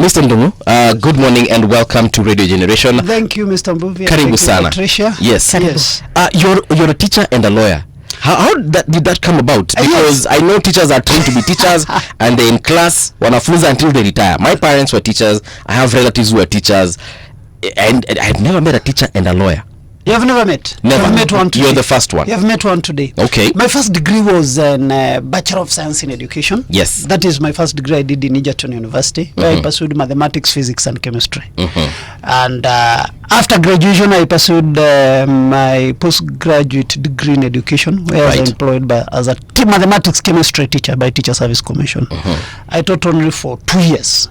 Mr. Ndung'u, good morning and welcome to Radio Generation. Thank you, Mr. Mbuvi. Karibu sana. Yes. Yes. You're a teacher and a lawyer. How did that come about? Because I know teachers are trained to be teachers and they're in class, wanafunza until they retire. My parents were teachers. I have relatives who are teachers. And I've never met a teacher and a lawyer. You have never met? Never. You've met one today. You're the first one. You have met one today. Okay. My first degree was in Bachelor of Science in Education. Yes. That is my first degree I did in Egerton University, where I pursued mathematics, physics, and chemistry. And after graduation, I pursued my postgraduate degree in education, where I was employed as a mathematics chemistry teacher by Teacher Service Commission. I taught only for 2 years.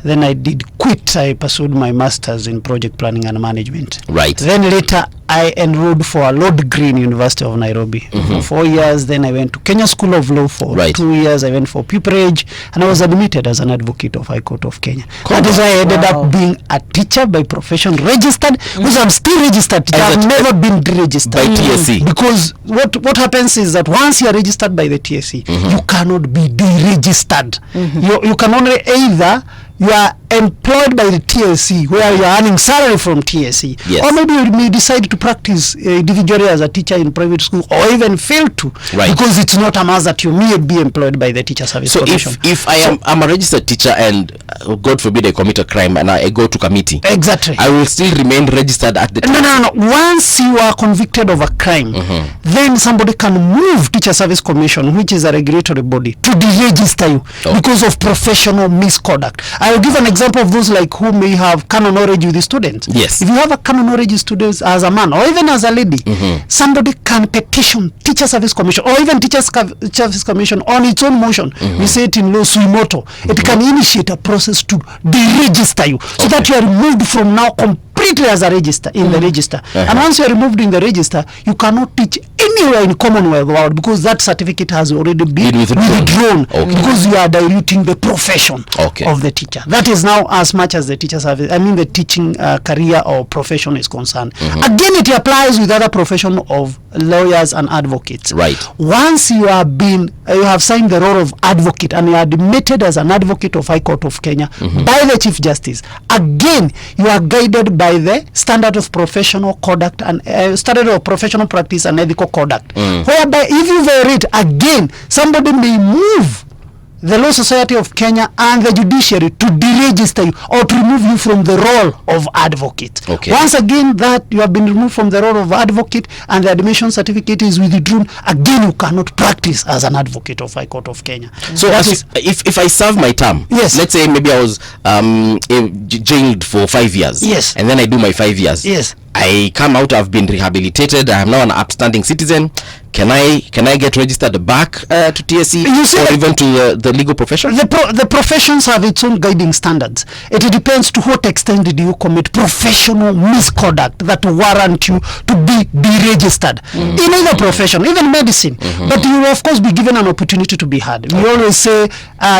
Then I did quit. I pursued my master's in project planning and management. Right. Then later I enrolled for a law degree in University of Nairobi for 4 years. Then I went to Kenya School of Law for 2 years. I went for pupillage and I was admitted as an advocate of High Court of Kenya. That is why I ended up being a teacher by profession, registered, because I'm still registered. I have never been deregistered by TSC. Because what happens is that once you are registered by the TSC, you cannot be deregistered. You can only either you are employed by the TSC, where you are earning salary from TSC, or maybe you may decide to practice individually as a teacher in private school, or even fail to, because it's not a must that you may be employed by the Teacher Service Commission. So if I'm a registered teacher and God forbid I commit a crime and I go to committee, I will still remain registered at the No. Once you are convicted of a crime, then somebody can move Teacher Service Commission, which is a regulatory body, to deregister you because of professional misconduct. I will give an example of those like who may have canon knowledge with the students. Yes. If you have a canon knowledge with students as a man or even as a lady, somebody can petition Teacher Service Commission or even Teacher Service Commission on its own motion. We say it in law sui moto. It can initiate a process to deregister you so that you are removed from now completely as a register in the register. And once you are removed in the register, you cannot teach anywhere in Commonwealth world because that certificate has already been withdrawn because you are diluting the profession of the teacher. That is now as much as the teacher service, the teaching career or profession is concerned. Again, it applies with other profession of lawyers and advocates. Right. Once you have signed the role of advocate and you are admitted as an advocate of High Court of Kenya by the Chief Justice, again, you are guided by the standard of professional conduct and standard of professional practice and ethical conduct, whereby if you violate, again, somebody may move the Law Society of Kenya and the judiciary to deregister you or to remove you from the role of advocate. Once again that you have been removed from the role of advocate and the admission certificate is withdrawn, again you cannot practice as an advocate of High Court of Kenya. So if I serve my term, let's say maybe I was jailed for 5 years, and then I do my 5 years, I come out, I've been rehabilitated, I am now an upstanding citizen. Can I get registered back to TSC or even to the legal profession? The professions have its own guiding standards. It depends to what extent did you commit professional misconduct that warrant you to be deregistered in either profession, even medicine. But you will of course be given an opportunity to be heard. We always say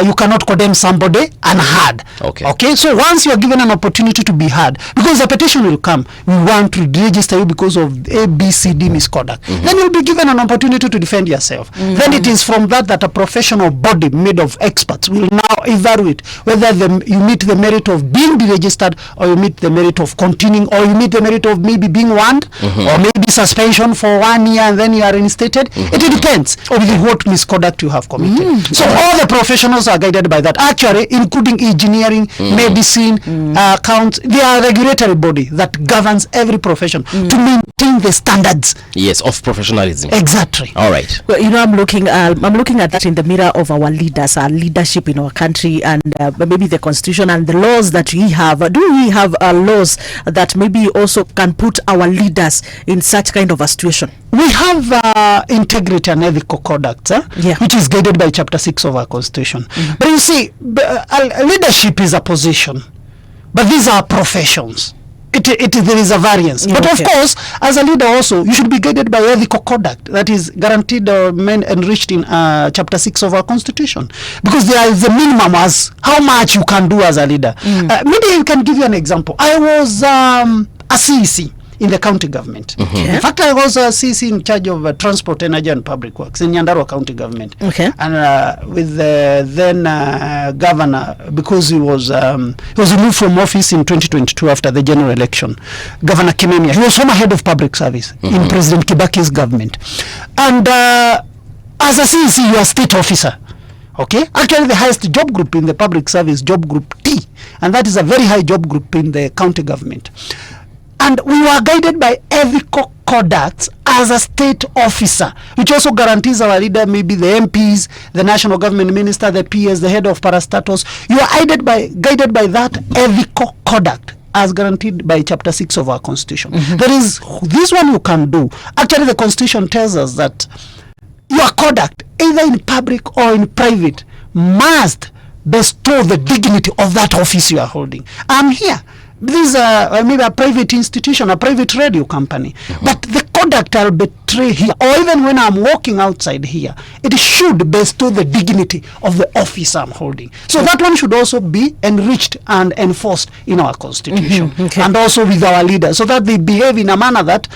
you cannot condemn somebody unheard. Okay. So once you are given an opportunity to be heard, because the petition will come, we want to deregister you because of ABCD misconduct, then you'll be given an opportunity to defend yourself. Then it is from that a professional body made of experts will now evaluate whether you meet the merit of being deregistered or you meet the merit of continuing or you meet the merit of maybe being warned or maybe suspension for 1 year and then you are reinstated. It depends on what misconduct you have committed. So all the professionals are guided by that, actually including engineering, medicine, accounts. They are a regulatory body that governs every profession to maintain the standards of professionalism. Exactly. All right. Well, I'm looking at that in the mirror of our leaders, our leadership in our country, and maybe the constitution and the laws that we have. Do we have laws that maybe also can put our leaders in such kind of a situation? We have integrity and ethical conduct, which is guided by Chapter 6 of our Constitution. But you see, leadership is a position, but these are professions. There is a variance. But of course, as a leader also, you should be guided by ethical conduct that is guaranteed or enriched in Chapter 6 of our Constitution. Because there is a minimum as how much you can do as a leader. Maybe I can give you an example. I was a CEC in the county government. Okay. In fact, I was CC in charge of transport, energy and public works in Nyandarua County government. Okay. And with the then governor, because he was removed from office in 2022 after the general election, Governor Kimemia. He was former head of public service in President Kibaki's government. And as a CC, you are state officer. Okay, actually the highest job group in the public service, job group T, and that is a very high job group in the county government. And we were guided by ethical conduct as a state officer, which also guarantees our leader, maybe the MPs, the national government minister, the PS, the head of parastatus. You are guided by that ethical conduct as guaranteed by Chapter 6 of our Constitution. There is this one you can do. Actually, the Constitution tells us that your conduct, either in public or in private, must bestow the dignity of that office you are holding. I'm here. This is maybe a private institution, a private radio company. But the conduct I'll betray here, or even when I'm walking outside here, it should bestow the dignity of the office I'm holding. So that one should also be enriched and enforced in our Constitution. Okay. And also with our leaders, so that they behave in a manner that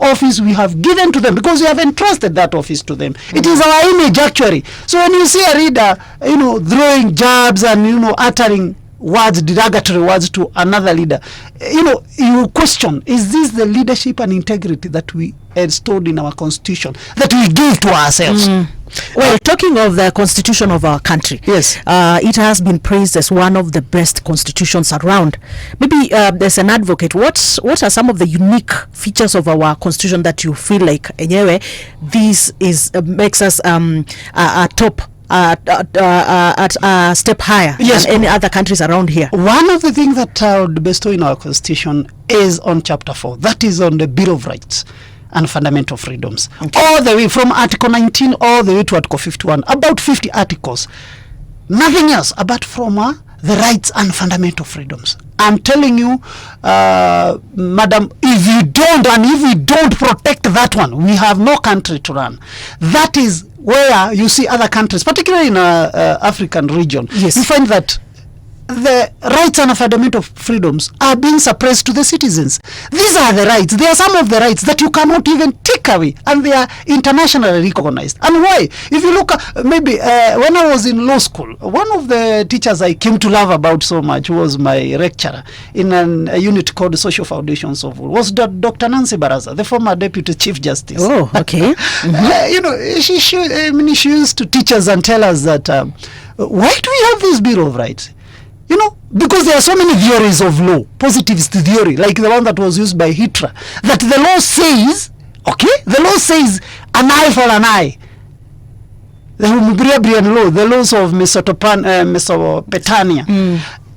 office we have given to them, because we have entrusted that office to them. It is our image, actually. So when you see a leader, throwing jabs and, uttering words, derogatory words to another leader, you question, is this the leadership and integrity that we installed in our Constitution, that we give to ourselves? Well, talking of the Constitution of our country, yes, it has been praised as one of the best constitutions around. Maybe there's an advocate. What are some of the unique features of our Constitution that you feel like, anyway, this is makes us a top at a step higher than any other countries around here? One of the things that I would bestow in our Constitution is on Chapter 4. That is on the Bill of Rights and Fundamental Freedoms. Okay. All the way from Article 19 all the way to Article 51. About 50 articles. Nothing else apart from the rights and fundamental freedoms. I'm telling you, madam, if we don't protect that one, we have no country to run. That is where you see other countries, particularly in African region, you find that the rights and fundamental freedoms are being suppressed to the citizens. These are the rights. They are some of the rights that you cannot even take away, and they are internationally recognized. And why? If you look at, maybe when I was in law school, one of the teachers I came to love about so much was my lecturer in a unit called Social Foundations of War, was Dr. Nancy Baraza, the former Deputy Chief Justice. Oh, okay. She used to teach us and tell us that why do we have this Bill of Rights? Because there are so many theories of law, positivist theory, like the one that was used by Hitler, that the law says, an eye for an eye. The Humbriabrian law, the laws of Mesopotamia,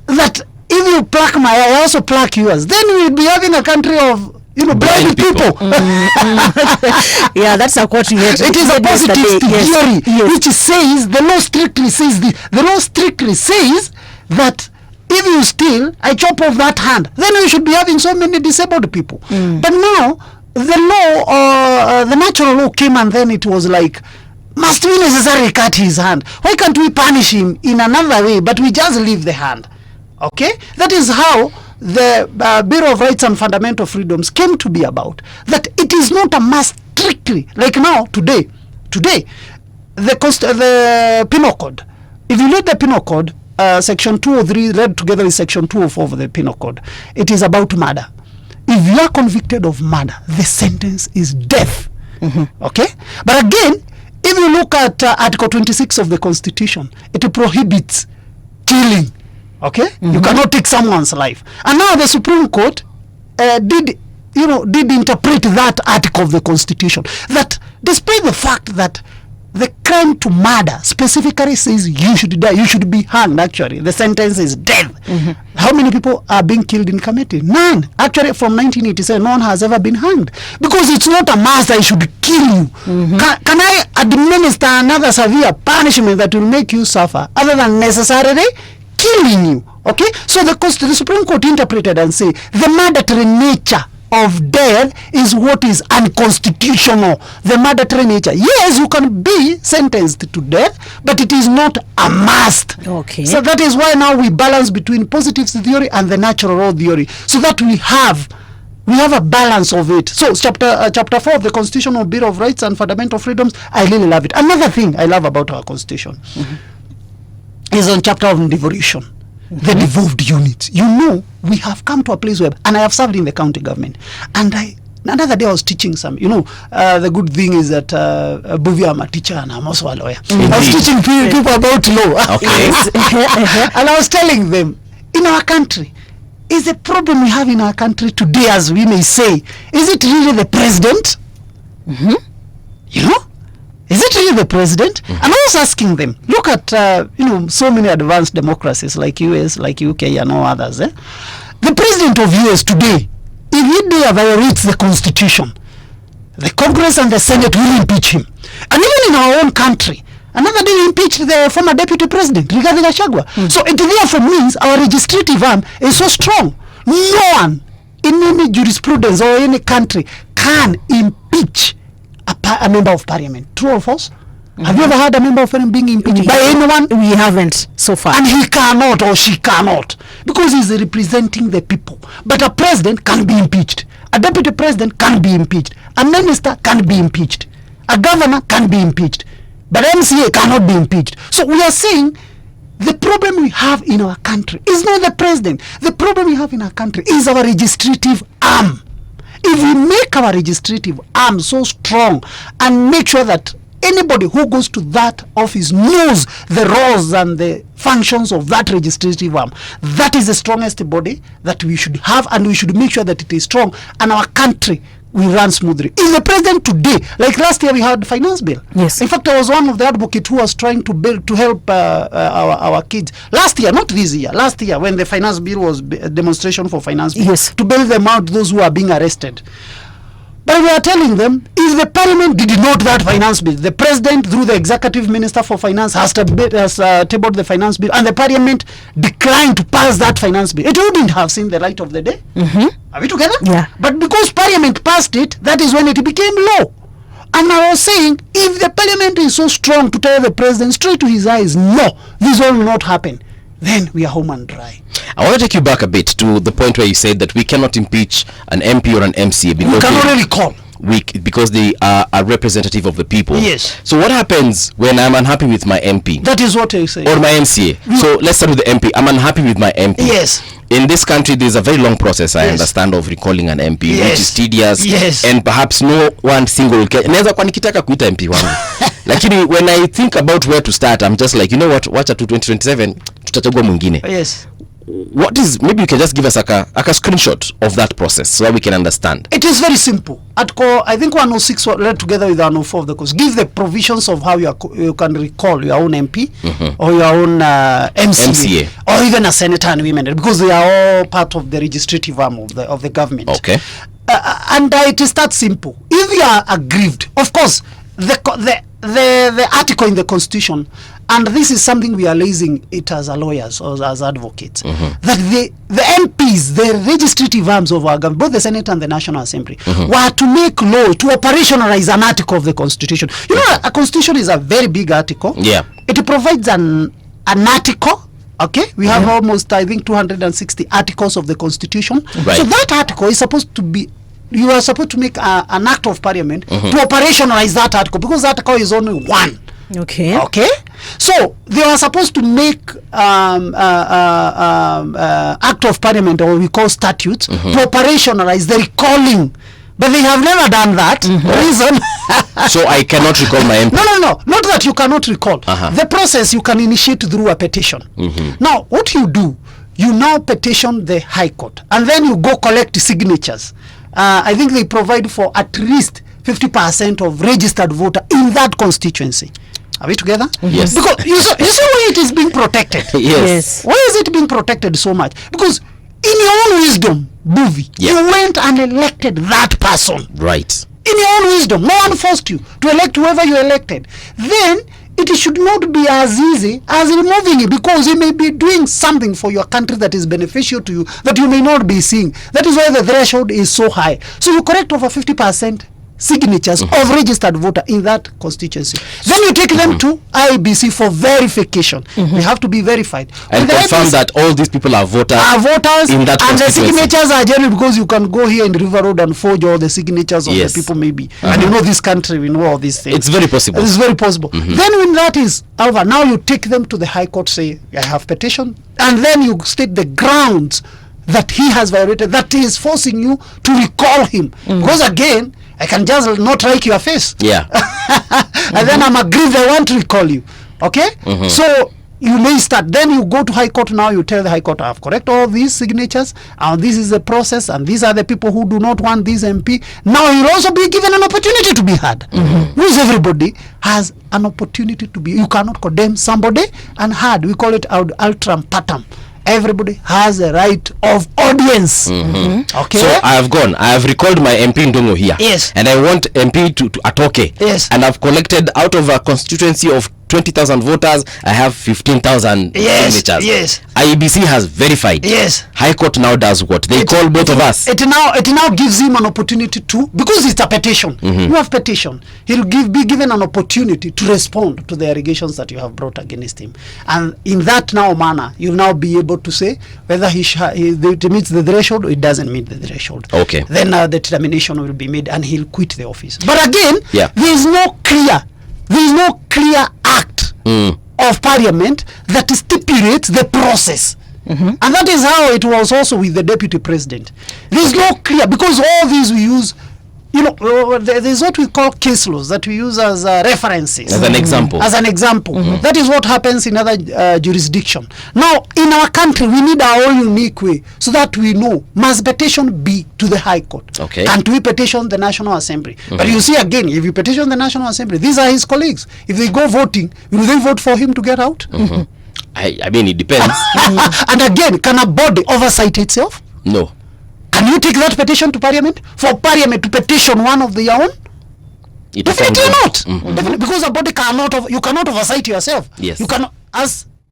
that if you pluck my eye, I also pluck yours. Then we'll be having a country of blind people. Yeah, that's a quote you had. It is a positive theory, which says, the law strictly says that if you steal, I chop off that hand. Then we should be having so many disabled people. But now, the law, the natural law came, and then it was like, must we necessarily cut his hand? Why can't we punish him in another way, but we just leave the hand? Okay? That is how the Bill of Rights and Fundamental Freedoms came to be about. That it is not a must strictly, like now, today, the Penal Code. If you read the Penal Code, Section 203 read together with Section 204 of the Penal Code, it is about murder. If you are convicted of murder, the sentence is death. Okay? But again, if you look at Article 26 of the Constitution, it prohibits killing. Okay? You cannot take someone's life. And now the Supreme Court did interpret that article of the Constitution, that despite the fact that the crime to murder specifically says you should die, you should be hanged, actually. The sentence is death. How many people are being killed in Kamiti? None. Actually, from 1987, no one has ever been hanged. Because it's not a must, I should kill you. Can I administer another severe punishment that will make you suffer, other than necessarily killing you? Okay? So the Supreme Court interpreted and say the mandatory nature of death is what is unconstitutional. The mandatory nature. Yes, you can be sentenced to death, but it is not a must. Okay. So that is why now we balance between positive theory and the natural law theory, so that we have We have a balance of it. So chapter 4 of the Constitutional Bill of Rights and Fundamental Freedoms, I really love it. Another thing I love about our constitution is on chapter of devolution, the devolved units. You know, we have come to a place where, and I have served in the county government, and another day I was teaching some, the good thing is that Buvi, I'm a teacher and I'm also a lawyer. I was teaching people about law. Okay. And I was telling them, in our country, is the problem we have in our country today, as we may say, is it really the president? Is it really the president? And I was asking them, look at, so many advanced democracies like US, like UK and all others. The president of US today, if he dare violates the constitution, the Congress and the Senate will impeach him. And even in our own country, another day we impeached the former deputy president, Rigathi Gachagua. So it therefore means our legislative arm is so strong. No one in any jurisprudence or any country can impeach a member of parliament. True or false? Have you ever had a member of parliament being impeached by anyone? We haven't so far. And he cannot or she cannot, because he's representing the people. But a president can be impeached. A deputy president can be impeached. A minister can be impeached. A governor can be impeached. But MCA cannot be impeached. So we are saying the problem we have in our country is not the president. The problem we have in our country is our legislative arm. If we make our legislative arm so strong and make sure that anybody who goes to that office knows the roles and the functions of that legislative arm, that is the strongest body that we should have, and we should make sure that it is strong and our country will run smoothly. Is the president today, like last year we had the finance bill. Yes. In fact, I was one of the advocates who was trying to help our kids. Last year, not this year, last year when the finance bill was a demonstration for finance bill, yes, to bail them out, those who are being arrested. But we are telling them, if the parliament did not that finance bill, the president through the executive minister for finance has tabled the finance bill, and the parliament declined to pass that finance bill, it wouldn't have seen the light of the day. Are we together? Yeah. But because parliament passed it, that is when it became law. And I was saying, if the parliament is so strong to tell the president straight to his eyes, no, this will not happen, then we are home and dry. I want to take you back a bit to the point where you said that we cannot impeach an MP or an MCA because we cannot really call. Because they are a representative of the people. Yes. So what happens when I'm unhappy with my MP? That is what I say. Or my MCA. So let's start with the MP. I'm unhappy with my MP. Yes. In this country, there's a very long process, I understand, of recalling an MP, which is tedious, and perhaps no one single naweza kwa nikitaka kuita MP wangu. Lakini when I think about where to start, I'm just like, you know what, wacha to 2027 tutachagua mwingine. Yes. What is, maybe you can just give us like a screenshot of that process so that we can understand. It is very simple. Article, I think 106 led together with 104 of the course give the provisions of how you can recall your own MP or your own MCA or even a senator and women, because they are all part of the legislative arm of the government. Okay. And it is that simple. If you are aggrieved, of course, the article in the Constitution, and this is something we are raising it as lawyers or as advocates, that the MPs, the legislative arms of our government, both the Senate and the National Assembly, were to make law, to operationalize an article of the Constitution. You know, a Constitution is a very big article. Yeah. It provides an article. Okay, we have almost, I think, 260 articles of the Constitution. Right. So that article is supposed to be, you are supposed to make an act of parliament to operationalize that article, because that article is only one. Okay. Okay. So they are supposed to make act of parliament, or we call statutes, to operationalize the recalling. But they have never done that. Reason. So I cannot recall my MP. No. Not that you cannot recall. The process you can initiate through a petition. Now, what you do, you now petition the High Court, and then you go collect signatures. I think they provide for at least 50% of registered voter in that constituency. Are we together? Yes. Because you see why it is being protected. Yes. Why is it being protected so much? Because in your own wisdom, Buvi, you went and elected that person. Right. In your own wisdom, no one forced you to elect whoever you elected. Then it should not be as easy as removing it, because you may be doing something for your country that is beneficial to you that you may not be seeing. That is why the threshold is so high. So you correct over 50% signatures of registered voter in that constituency. Then you take them to IEBC for verification. They have to be verified. And confirm that all these people are voters in that and the constituency. signatures are genuine, because you can go here in River Road and forge all the signatures of the people maybe. And you know this country, we know all these things. It's very possible. It's very possible. Then when that is over, now you take them to the High Court, say, I have petition, and then you state the grounds that he has violated, that he is forcing you to recall him. Because again, I can just not like your face. Yeah. And then I'm aggrieved, I want to recall you. Okay? So you may start, then you go to High Court. Now you tell the High Court, I have correct all these signatures, and this is the process, and these are the people who do not want this MP. Now he'll also be given an opportunity to be heard. Because everybody has an opportunity to be, you cannot condemn somebody and heard. We call it ultram partem. Everybody has a right of audience. Okay. So I have recalled my MP Ndung'u here. Yes. And I want MP to atoke. Yes. And I've collected out of a constituency of 20,000 voters, I have 15,000 signatures. Yes. IEBC has verified. Yes. High Court now does what? They call both of us. It now gives him an opportunity to, because it's a petition. You have petition. He'll be given an opportunity to respond to the allegations that you have brought against him. And in that now manner, you'll now be able to say whether it meets the threshold or it doesn't meet the threshold. Okay. Then the determination will be made and he'll quit the office. But again, there is no clear act of parliament that stipulates the process. And that is how it was also with the deputy president. There is no clear, because all these we use, you know, there is what we call case laws that we use as references. As an example. As an example. That is what happens in other jurisdiction. Now, in our country, we need our own unique way so that we know, must petition be to the High Court? Okay. And we petition the National Assembly? But you see, again, if you petition the National Assembly, these are his colleagues. If they go voting, will they vote for him to get out? I mean, it depends. And again, can a body oversight itself? No. Can you take that petition to Parliament for Parliament to petition one of their own? Definitely not. Definitely, because a body you cannot oversight yourself. Yes. You cannot,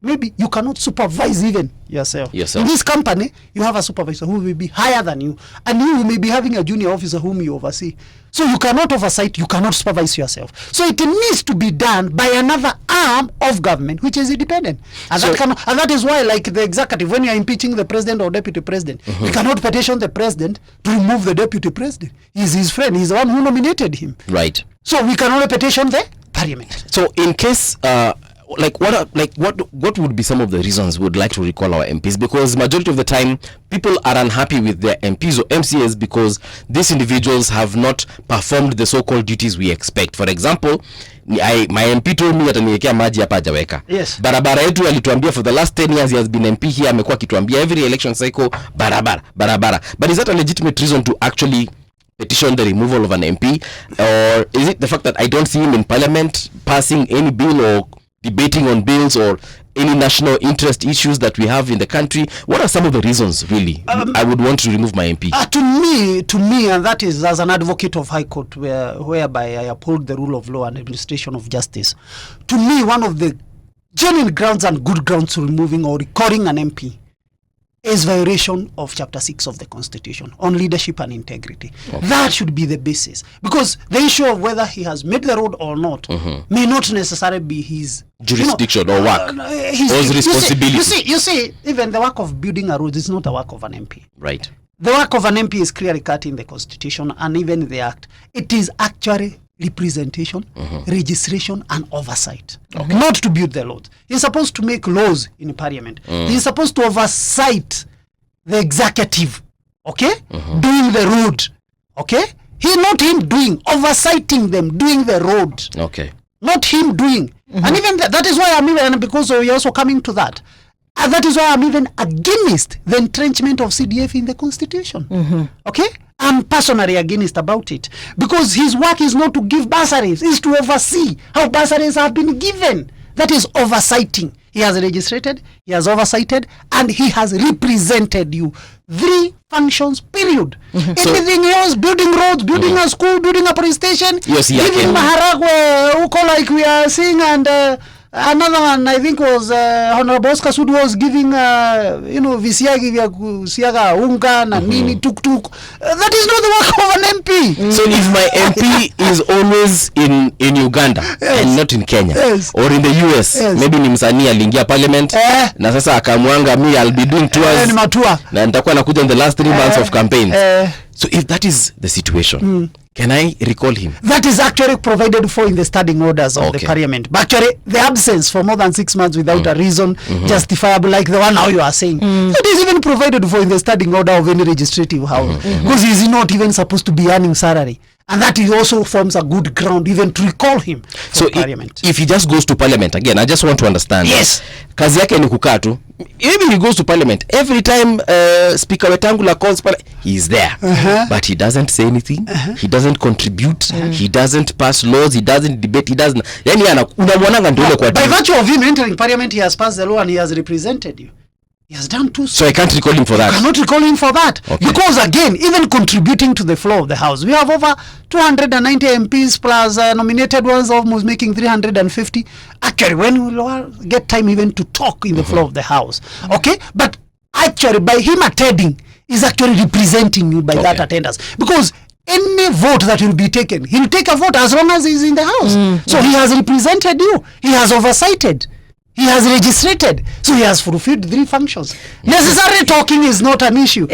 maybe you cannot supervise even yourself. In this company, you have a supervisor who will be higher than you, and you may be having a junior officer whom you oversee. So you cannot oversight, you cannot supervise yourself. So it needs to be done by another arm of government, which is independent. And, and that is why, like the executive, when you are impeaching the president or deputy president, you cannot petition the president to remove the deputy president. He's his friend. He's the one who nominated him. Right. So we can only petition the parliament. So in case what would be some of the reasons we would like to recall our MPs? Because majority of the time people are unhappy with their MPs or MCAs because these individuals have not performed the so-called duties we expect. For example, my MP told me that aniwekea maji hapa hajaweka. Yes. Barabara yetu alituambia for the last 10 years he has been MP here, amekuwa akituambia every election cycle barabara. But is that a legitimate reason to actually petition the removal of an MP? Or is it the fact that I don't see him in parliament passing any bill or debating on bills or any national interest issues that we have in the country? What are some of the reasons, really, I would want to remove my MP? To me, and that is as an advocate of High Court, whereby I uphold the rule of law and administration of justice. To me, one of the genuine grounds and good grounds to removing or recalling an MP is violation of Chapter 6 of the Constitution on leadership and integrity. That should be the basis. Because the issue of whether he has made the road or not may not necessarily be his jurisdiction or work, or his responsibility. You see, even the work of building a road is not a work of an MP. Right. The work of an MP is clearly cut in the Constitution and even the Act. It is actually representation, registration, and oversight. Not to build the laws. He's supposed to make laws in Parliament. He's supposed to oversight the executive, doing the road, not him doing, oversighting them, doing the road. Not him doing. And even that is why I'm even, because we're also coming to that, and that is why I'm even against the entrenchment of CDF in the Constitution. I'm personally against about it, because his work is not to give bursaries, it's to oversee how bursaries have been given. That is oversighting. He has registered, he has oversighted, and he has represented you. 3 functions, period. Anything else, building roads, building a school, building a police station, giving Maharagwe, like we are seeing, and Another one, I think, was Honorable Oscar Sud was giving, visiagi vya kusiaga unga na nini tuk-tuk. That is not the work of an MP. So if my MP is always in Uganda and not in Kenya or in the US, maybe ni msanii aliingia parliament na sasa akamwanga I'll be doing tours na nitakuwa nakuja in the last 3 months of campaign. So if that is the situation, can I recall him? That is actually provided for in the standing orders of the parliament. But actually, the absence for more than 6 months without a reason justifiable, like the one now you are saying, that is even provided for in the standing order of any legislative house. Because he is not even supposed to be earning salary. And that also forms a good ground even to recall him so parliament. If he just goes to parliament, again, I just want to understand. Yes. Kazi yake ni kukaa tu. Even he goes to parliament, every time Speaker Wetangula calls he is there. But he doesn't say anything. He doesn't contribute. He doesn't pass laws. He doesn't debate. He doesn't. Unamwonanga ndio ile kwa by virtue of him entering parliament, he has passed the law and he has represented you. He has done too. So I can't recall him for that. I cannot recall him for that. Because again, even contributing to the flow of the House, we have over 290 MPs plus nominated ones, almost making 350. Actually, when we will get time even to talk in the flow of the House. Okay? But actually, by him attending, is actually representing you by that attendance. Because any vote that will be taken, he'll take a vote as long as he's in the House. So he has represented you. He has oversighted. He has registered, so he has fulfilled 3 functions. Necessary talking is not an issue.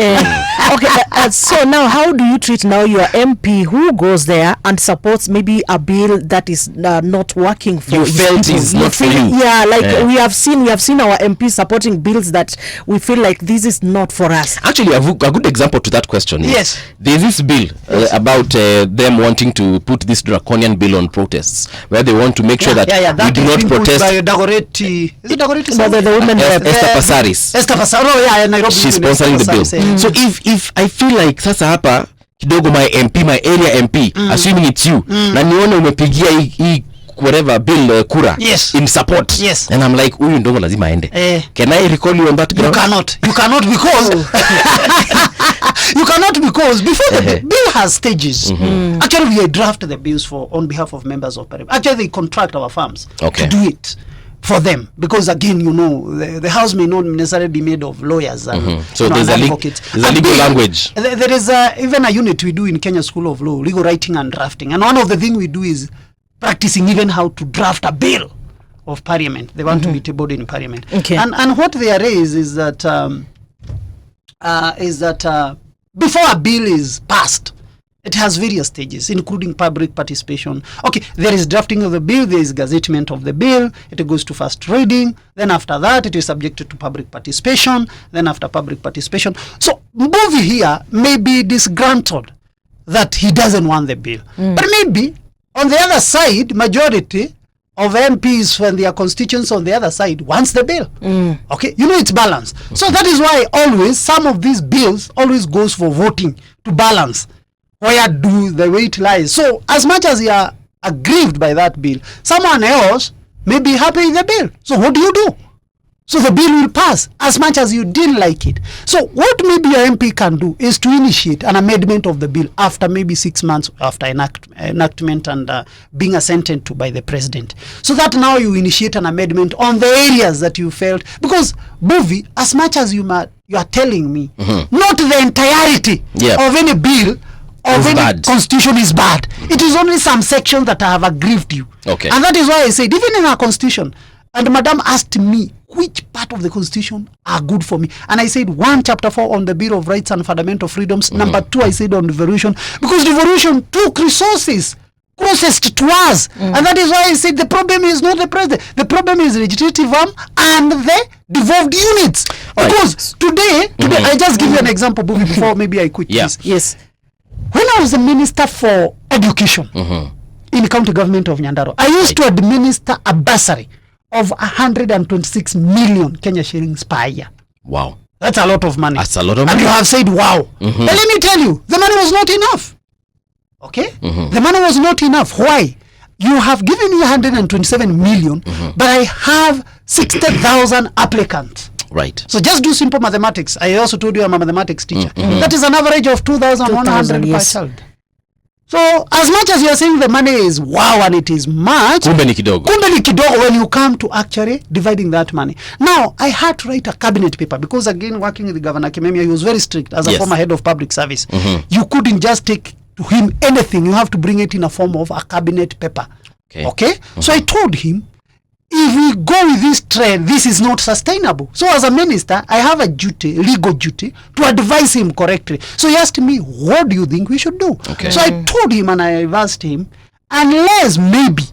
So now, how do you treat now your MP who goes there and supports maybe a bill that is not working for you? Felt is not for you. Yeah, like we have seen our MPs supporting bills that we feel like this is not for us. Actually, a good example to that question is there's this bill about them wanting to put this draconian bill on protests, where they want to make sure that we do not protest. Is it Dagoretti? The women Esther Passaris. Esther Passaris, Nairobi. She's sponsoring the bill. So if I feel like sasa hapa kidogo my area MP, assuming it's you, na nione umepigia hii whatever bill kura in support, and I'm like huyu ndio lazima aende. Can I recall you on that ground? You cannot because you cannot because before the bill has stages. Actually, we draft the bills on behalf of members of parliament. Actually, they contract our firms to do it for them, because again, the House may not necessarily be made of lawyers and so there's advocates. There's a legal language. There is even a unit we do in Kenya School of Law, legal writing and drafting, and one of the things we do is practicing even how to draft a bill of parliament. They want to be tabled in parliament. And what they raise is that before a bill is passed, it has various stages, including public participation. There is drafting of the bill, there is gazettement of the bill, it goes to first reading, then after that it is subjected to public participation, then after public participation. So Mbuvi here may be disgruntled that he doesn't want the bill. But maybe on the other side, majority of MPs when their constituents on the other side wants the bill. It's balanced. So that is why always some of these bills always goes for voting to balance. Where do the weight lies? So as much as you are aggrieved by that bill, someone else may be happy with the bill. So what do? So the bill will pass as much as you didn't like it. So what maybe a MP can do is to initiate an amendment of the bill after maybe 6 months after enactment and being assented to by the president. So that now you initiate an amendment on the areas that you felt. Because Buvi, as much as you are telling me, not the entirety of any bill of any constitution is bad. It is only some sections that have aggrieved you. And that is why I said, even in our constitution, and Madam asked me which part of the constitution are good for me, and I said 1 chapter 4 on the Bill of Rights and Fundamental Freedoms. Number 2, I said on devolution, because devolution took resources closest to us, and that is why I said the problem is not the president, the problem is legislative arm and the devolved units. Because today I just give you an example before maybe I quit this. Yes. When I was the Minister for Education in county government of Nyandarua, I used to administer a bursary of 126 million Kenya shillings per year. Wow. That's a lot of money. That's a lot of money. And you have said, wow. But let me tell you, the money was not enough. The money was not enough. Why? You have given me 127 million, but I have 60,000 applicants. Right. So just do simple mathematics. I also told you I'm a mathematics teacher. That is an average of 2,100 per child. So as much as you are saying the money is wow and it is much, kumbe ni kidogo when you come to actually dividing that money. Now, I had to write a cabinet paper because, again, working with the Governor Kimemia, he was very strict as a former head of public service. You couldn't just take to him anything. You have to bring it in a form of a cabinet paper. Okay? So I told him, if we go with this trend, this is not sustainable. So as a minister, I have a duty, legal duty, to advise him correctly. So he asked me, what do you think we should do? So I told him and I asked him, unless maybe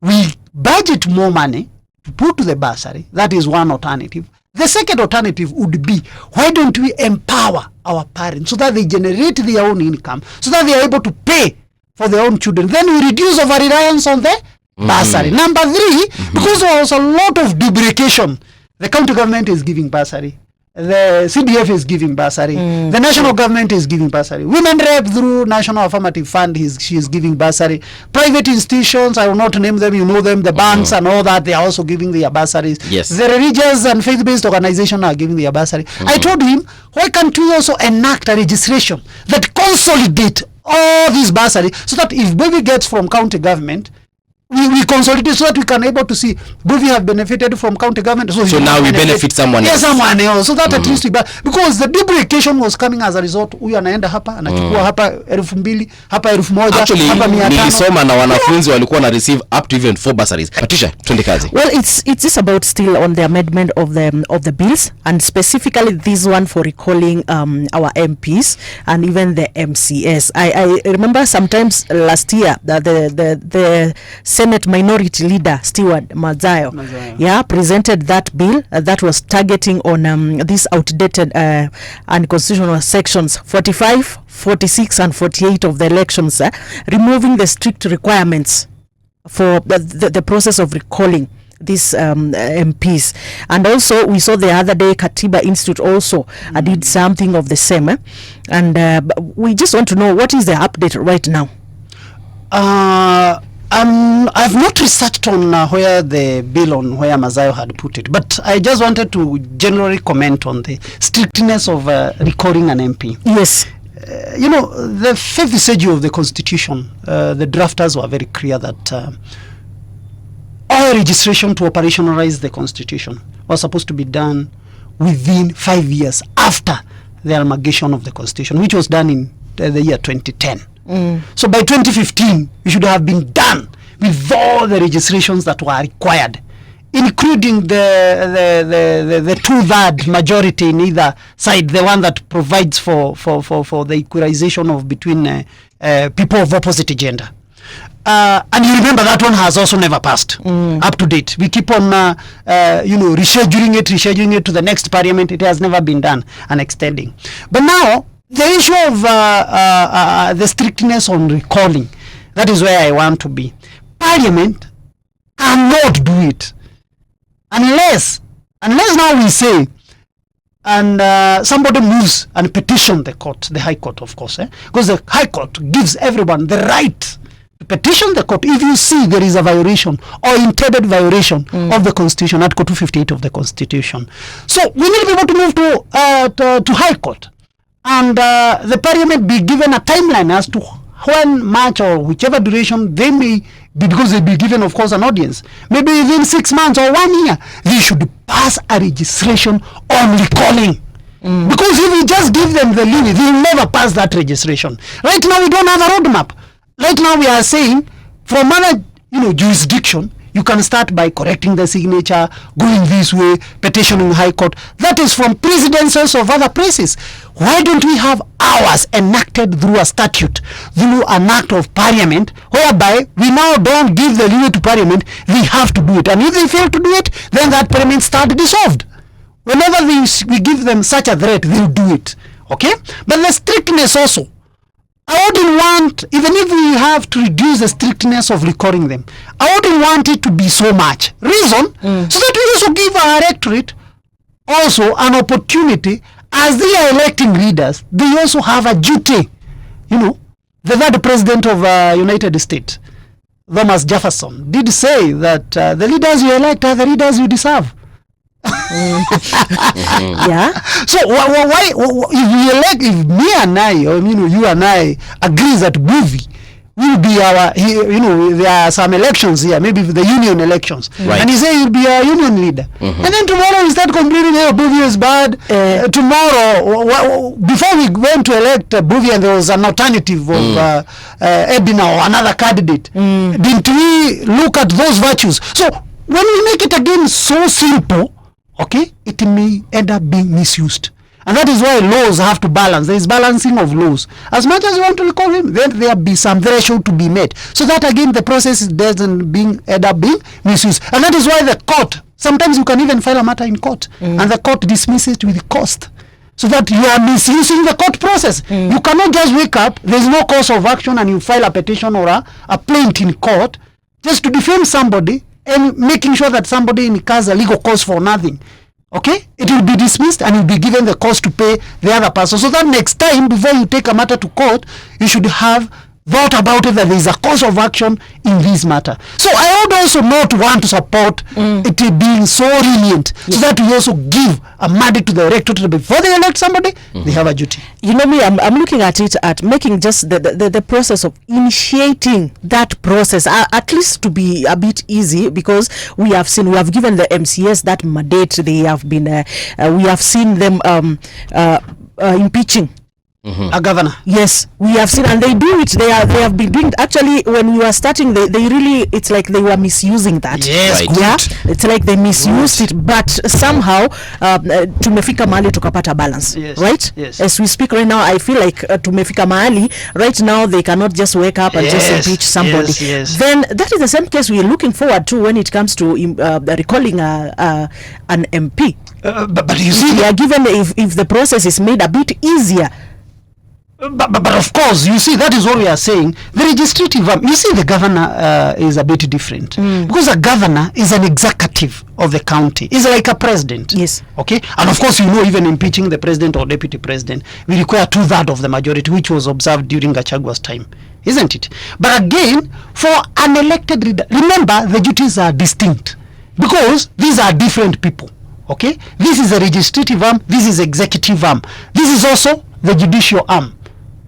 we budget more money to put to the bursary, that is one alternative. The second alternative would be, why don't we empower our parents so that they generate their own income, so that they are able to pay for their own children. Then we reduce our reliance on the bursary. Number 3, because there was a lot of duplication. The county government is giving bursary. The CDF is giving bursary. The national government is giving bursary. Women rep through National Affirmative Fund, she is giving bursary. Private institutions, I will not name them, you know them, the banks and all that, they are also giving their bursaries. The religious and faith-based organizations are giving their bursary. I told him, why can't we also enact a legislation that consolidate all these bursaries so that if baby gets from county government, we consolidate so that we can able to see we have benefited from county government. So now we benefit someone else. Yes, someone else. So that at least because the duplication was coming as a result. Huyu anaenda hapa anachukua hapa 2,000 hapa 1,000 actually, hapa 500. Nilisoma na wanafunzi walikuwa na receive up to even 4 bursaries. Patricia, twende kazi. Well, it's just about still on the amendment of the bills, and specifically this one for recalling our MPs and even the MCS. I remember sometimes last year that the Senate Minority Leader Stewart Mazayo presented that bill that was targeting on these outdated unconstitutional sections 45, 46 and 48 of the elections, removing the strict requirements for the process of recalling these MPs. And also we saw the other day Katiba Institute also did something of the same, and we just want to know what is the update right now. I've not researched on where the bill on where Mazayo had put it, but I just wanted to generally comment on the strictness of recalling an MP. Yes. You know, the 5th schedule of the Constitution, the drafters were very clear that all registration to operationalize the Constitution was supposed to be done within 5 years after the amalgamation of the Constitution, which was done in the year 2010. So by 2015, we should have been done with all the registrations that were required, including the 2/3 majority in either side, the one that provides for the equalization of between people of opposite gender. And you remember that one has also never passed up to date. We keep on rescheduling it to the next parliament. It has never been done and extending. But now the issue of the strictness on recalling, that is where I want to be. Parliament cannot do it unless now we say, and somebody moves and petition the court, the High Court, of course, because the High Court gives everyone the right to petition the court if you see there is a violation or intended violation of the Constitution, Article 258 of the Constitution. So we need people to move to High Court, and the Parliament be given a timeline as to when much or whichever duration they may be, because they be given, of course, an audience. Maybe within 6 months or 1 year, they should pass a registration on recalling. Because if we just give them the leeway, they will never pass that registration. Right now, we don't have a roadmap. Right now, we are saying from other jurisdiction, you can start by correcting the signature, going this way, petitioning High Court. That is from precedences of other places. Why don't we have ours enacted through a statute, through an act of Parliament, whereby we now don't give the leeway to Parliament, they have to do it. And if they fail to do it, then that Parliament starts dissolved. Whenever we give them such a threat, they'll do it. Okay? But the strictness also, I wouldn't want, even if we have to reduce the strictness of recalling them, I wouldn't want it to be so much. Reason, so that we also give our electorate also an opportunity, as they are electing leaders, they also have a duty. The third president of United States, Thomas Jefferson, did say that the leaders you elect are the leaders you deserve. Yeah. So why if we elect, if me and I, or you and I agree that movie will be our, there are some elections here, maybe the union elections, and he say he'll be a union leader, and then tomorrow we start complaining, hey, Buvio is bad. Tomorrow, before we went to elect Buvio, there was an alternative of Edina or another candidate. Didn't we look at those virtues? So when we make it again so simple, okay, it may end up being misused. And that is why laws have to balance. There is balancing of laws. As much as you want to recall him, then there be some threshold to be met. So that again, the process doesn't end up being misused. And that is why the court, sometimes you can even file a matter in court, and the court dismisses it with cost. So that you are misusing the court process. You cannot just wake up, there is no cause of action, and you file a petition or a plaint in court just to defame somebody and making sure that somebody incurs a legal cause for nothing. Okay, it will be dismissed and you'll be given the cost to pay the other person. So that next time, before you take a matter to court, you should have thought about it, that there is a cause of action in this matter. So I would also not want to support it being so lenient, so that we also give a mandate to the electorate before they elect somebody, they have a duty. You know me, I'm looking at it at making just the process of initiating that process at least to be a bit easy, because we have given the MCS that mandate. They have been we have seen them impeaching a governor. Yes, we have seen, and they do it. They have been doing it. Actually, when we were starting, they really, it's like they were misusing that. Yes, right. Yeah, it's like they misused it, but somehow tumefika mahali tukapata balance. Yes. Right? Yes. As we speak right now, I feel like tumefika mahali right now they cannot just wake up and just impeach somebody. Yes. Then that is the same case we are looking forward to when it comes to recalling an MP. But you see, they are given, if the process is made a bit easier. But of course, you see, that is what we are saying. The legislative arm, you see, the governor is a bit different. Because a governor is an executive of the county. It's like a president. Yes. Okay? And of course, even impeaching the president or deputy president, we require 2/3 of the majority, which was observed during Gachagua's time. Isn't it? But again, for an elected leader, remember, the duties are distinct. Because these are different people. Okay? This is a legislative arm. This is executive arm. This is also the judicial arm.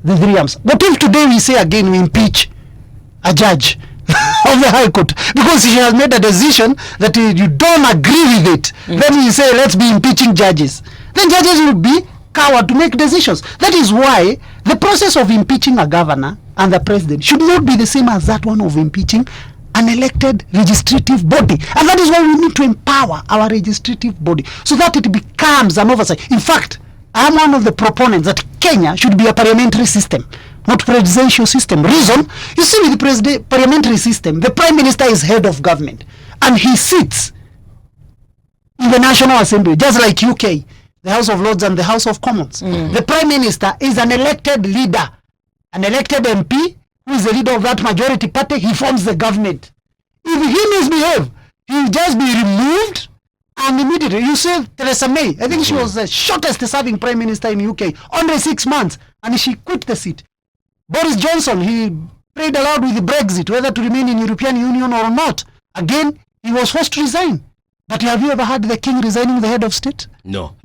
The 3 arms. But if today we say again we impeach a judge of the High Court because she has made a decision that you don't agree with it, then we say let's be impeaching judges. Then judges will be coward to make decisions. That is why the process of impeaching a governor and the president should not be the same as that one of impeaching an elected legislative body. And that is why we need to empower our legislative body so that it becomes an oversight. In fact, I am one of the proponents that Kenya should be a parliamentary system, not presidential system. Reason, you see, with the parliamentary system, the prime minister is head of government and he sits in the National Assembly, just like UK, the House of Lords and the House of Commons. The prime minister is an elected leader, an elected MP who is the leader of that majority party. He forms the government. If he misbehave, he will just be removed. And immediately, you see Theresa May, I think she was the shortest serving prime minister in UK, only 6 months, and she quit the seat. Boris Johnson, he prayed aloud with the Brexit, whether to remain in European Union or not. Again, he was forced to resign. But have you ever heard the king resigning the head of state? No.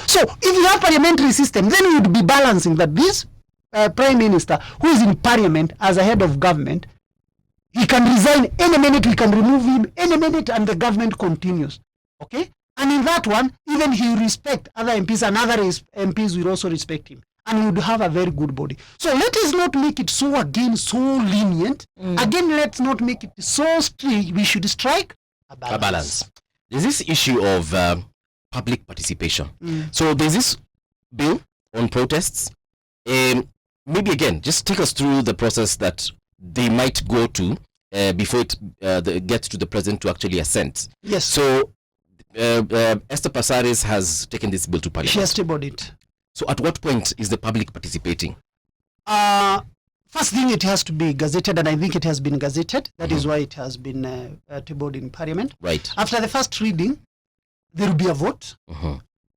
So, if you have parliamentary system, then you would be balancing that this prime minister, who is in parliament as a head of government, he can resign any minute, we can remove him any minute, and the government continues. Okay, and in that one, even he will respect other MPs, and other MPs will also respect him, and he would have a very good body. So let us not make it so lenient. Again, let's not make it so strict. We should strike a balance. There's this issue of public participation. So there's this bill on protests. Maybe again, just take us through the process that they might go to before it gets to the president to actually assent. Yes. So Esther Passaris has taken this bill to parliament. She has tabled it. So at what point is the public participating? First thing, it has to be gazetted, and I think it has been gazetted. That is why it has been tabled in parliament. Right. After the first reading, there will be a vote,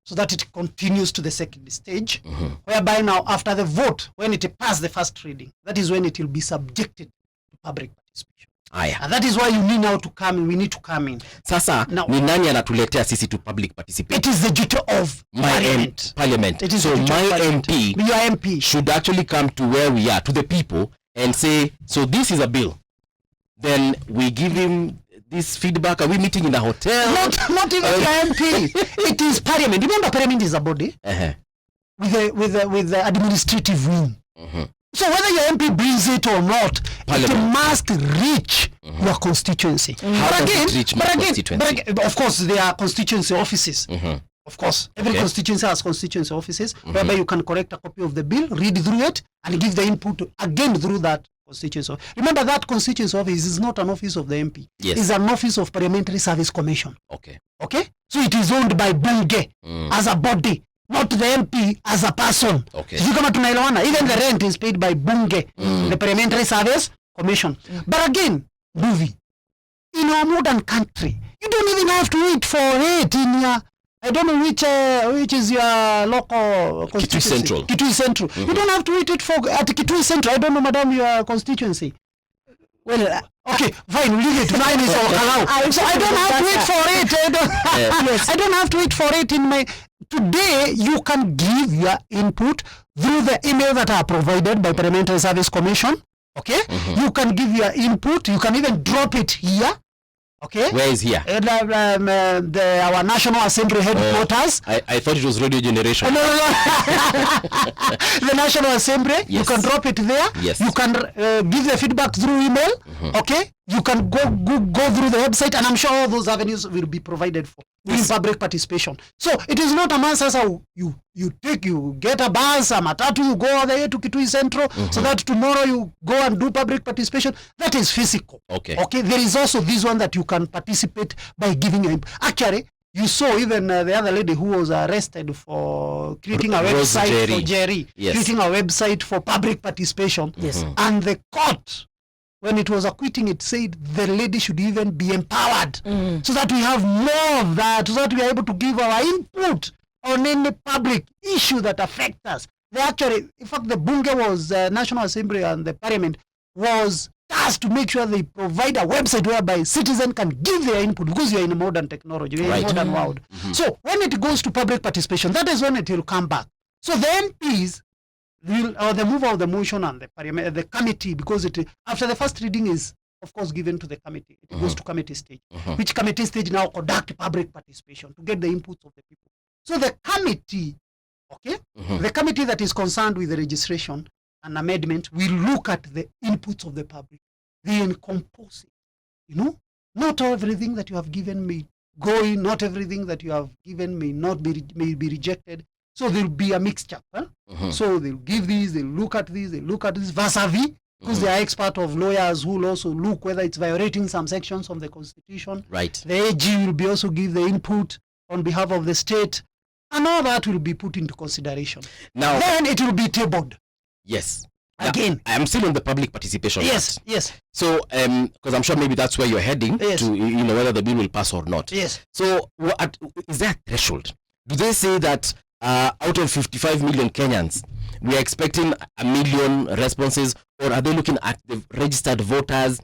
so that it continues to the second stage, whereby now after the vote, when it passes the first reading, that is when it will be subjected to public participation. And that is why you need now to come in. We need to come in. Sasa, now, ni nani anatuletea sisi to public participation? It is the duty of parliament. Parliament. It is so my MP, your MP should actually come to where we are, to the people, and say, so this is a bill, then we give him this feedback. Are we meeting in a hotel? Not even the MP. It is Parliament. Remember, Parliament is a body with the administrative wing. So whether your MP brings it or not, Parliament. It must reach your constituency. How does it reach my constituency? But of course, there are constituency offices. Of course, every constituency has constituency offices whereby you can correct a copy of the bill, read through it, and give the input again through that constituency. Remember, that constituency office is not an office of the MP. Yes. It's an office of Parliamentary Service Commission. Okay. So it is owned by Bunge as a body, not the MP as a person. Okay. If you come to Nairobi, even the rent is paid by Bunge, the Parliamentary Service Commission. But again, in our modern country, you don't even have to wait for it in your, I don't know which is your local constituency. Kitui Central. You don't have to wait it for at Kitui Central. I don't know, madam, your constituency. Well, okay, fine, leave it. Mine is allowed. So I don't have to wait for it. I don't have to wait for it in my. Today, you can give your input through the email that are provided by Parliamentary Service Commission. Okay, you can give your input. You can even drop it here. Okay, where is here? Our National Assembly headquarters. I thought it was Radio Generation. No. The National Assembly. Yes. You can drop it there. Yes. You can give the feedback through email. Okay, you can go through the website, and I'm sure all those avenues will be provided for in public participation. So it is not a mass as how you get a bus, a matatu, you go all the way to Kitui Central, so that tomorrow you go and do public participation. That is physical. Okay. There is also this one that you can participate by giving your input. Actually, you saw even the other lady who was arrested for creating a website for Jerry, creating a website for public participation. Yes. And the court, when it was acquitting, it said the lady should even be empowered so that we have more of that, so that we are able to give our input on any public issue that affects us. They actually, in fact, the Bunge was National Assembly and the Parliament was tasked to make sure they provide a website whereby citizens can give their input, because you are in a modern technology, you are in a modern world. So when it goes to public participation, that is when it will come back. So the MPs or the mover of the motion and the committee, because it after the first reading is of course given to the committee, it goes to committee stage, which committee stage now conduct public participation to get the inputs of the people. So the committee, the committee that is concerned with the registration and amendment will look at the inputs of the public. They encompass it. Not everything that you have given may go in, not everything that you have given may be rejected. So there will be a mixture. So they'll give these, they'll look at these, vis-a-vis, because they are expert of lawyers who will also look whether it's violating some sections of the Constitution. Right. The AG will be also give the input on behalf of the state, and all that will be put into consideration. Now, then it will be tabled. Yes. Again, I'm still on the public participation. Yes. So, because I'm sure maybe that's where you're heading to, whether the bill will pass or not. Yes. So, is there a threshold? Do they say that out of 55 million Kenyans, we are expecting 1 million responses, or are they looking at the registered voters?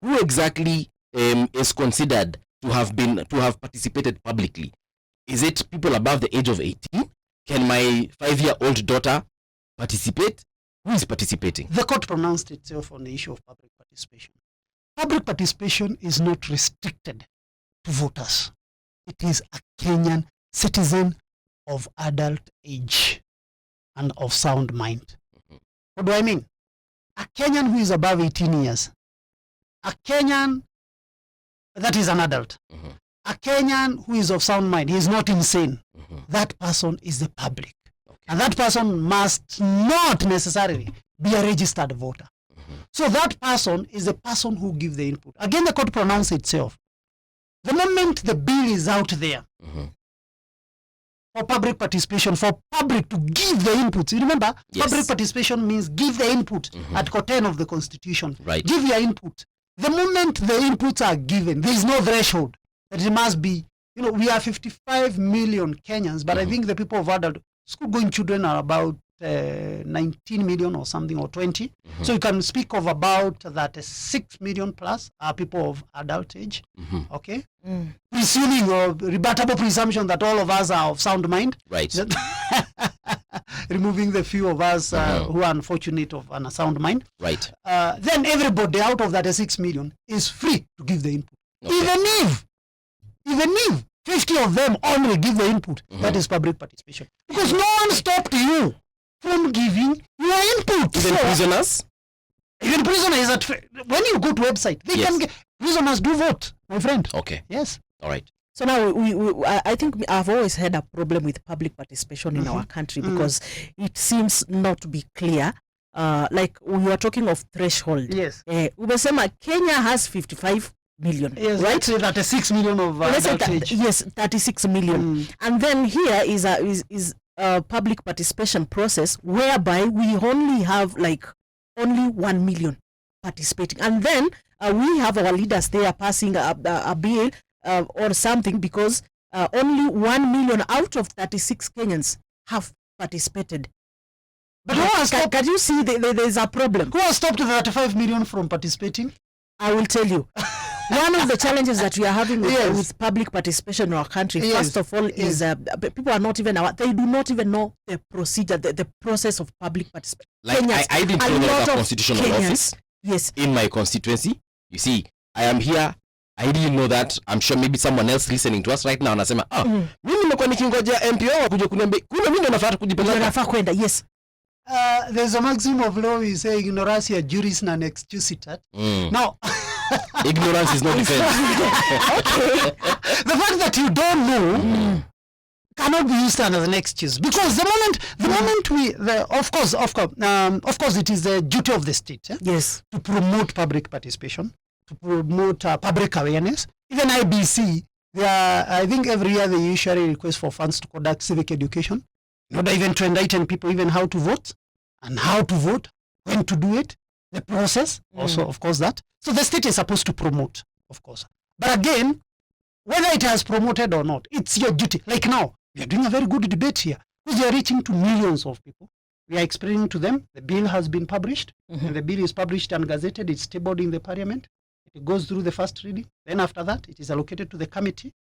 Who exactly is considered to have participated publicly? Is it people above the age of 18? Can my 5-year-old daughter participate? Who is participating? The court pronounced itself on the issue of public participation. Public participation is not restricted to voters. It is a Kenyan citizen of adult age and of sound mind. What do I mean? A Kenyan who is above 18 years, a Kenyan that is an adult, a Kenyan who is of sound mind, he is not insane. That person is the public. And that person must not necessarily be a registered voter. So that person is the person who gives the input. Again, the court pronounced itself. The moment the bill is out there, for public participation, for public to give the inputs. You remember, public participation means give the input at Article 10 of the Constitution. Right. Give your input. The moment the inputs are given, there is no threshold that it must be. We are 55 million Kenyans, but I think the people of adult school-going children are about 19 million or something, or 20. So you can speak of about that 6 million plus are people of adult age. Okay. Presuming or rebuttable presumption that all of us are of sound mind. Right. removing the few of us who are unfortunate of an sound mind. Right. Then everybody out of that 6 million is free to give the input. Okay. Even if 50 of them only give the input, that is public participation. Because no one stopped you from giving your input. Even prisoners? Even prisoners, when you go to website, they can get, prisoners do vote, my friend. Okay. Yes. All right. So now I think I've always had a problem with public participation in our country because it seems not to be clear. Like we were talking of threshold. Yes. Umesema Kenya has 55 million. Yes, right? Let's say that 6 million of yes, 36 million. And then here is a public participation process whereby we only have like only 1 million participating. And then we have our leaders there passing a bill or something because only 1 million out of 36 Kenyans have participated. But who has stopped? Can you see there's a problem? Who has stopped the 35 million from participating? I will tell you. One of the challenges that we are having with public participation in our country, first of all, is people are not even aware. They do not even know the procedure, the process of public participation. Like I didn't know about constitutional office. Yes. In my constituency. You see, I am here. I didn't know that. I'm sure maybe someone else listening to us right now anasema, mimi nimekuwa nikingojea MPO wakuje kuniambia, kuna mimi ndo nafaa kujipeleka. Nafaa kwenda, yes. There's a maxim of law we say ignorantia juris non excusitat. Now ignorance is not defense. Okay. The fact that you don't know cannot be used as an excuse, because the moment of course it is the duty of the state yes, to promote public participation, to promote public awareness. Even IBC, I think every year they usually request for funds to conduct civic education, in order even to enlighten people even how to vote, and how to vote, when to do it, the process also, of course, that. So the state is supposed to promote, of course. But again, whether it has promoted or not, it's your duty. Like now, we are doing a very good debate here, because we are reaching to millions of people. We are explaining to them, the bill has been published, and the bill is published and gazetted, it's tabled in the parliament, it goes through the first reading, then after that, it is allocated to the committee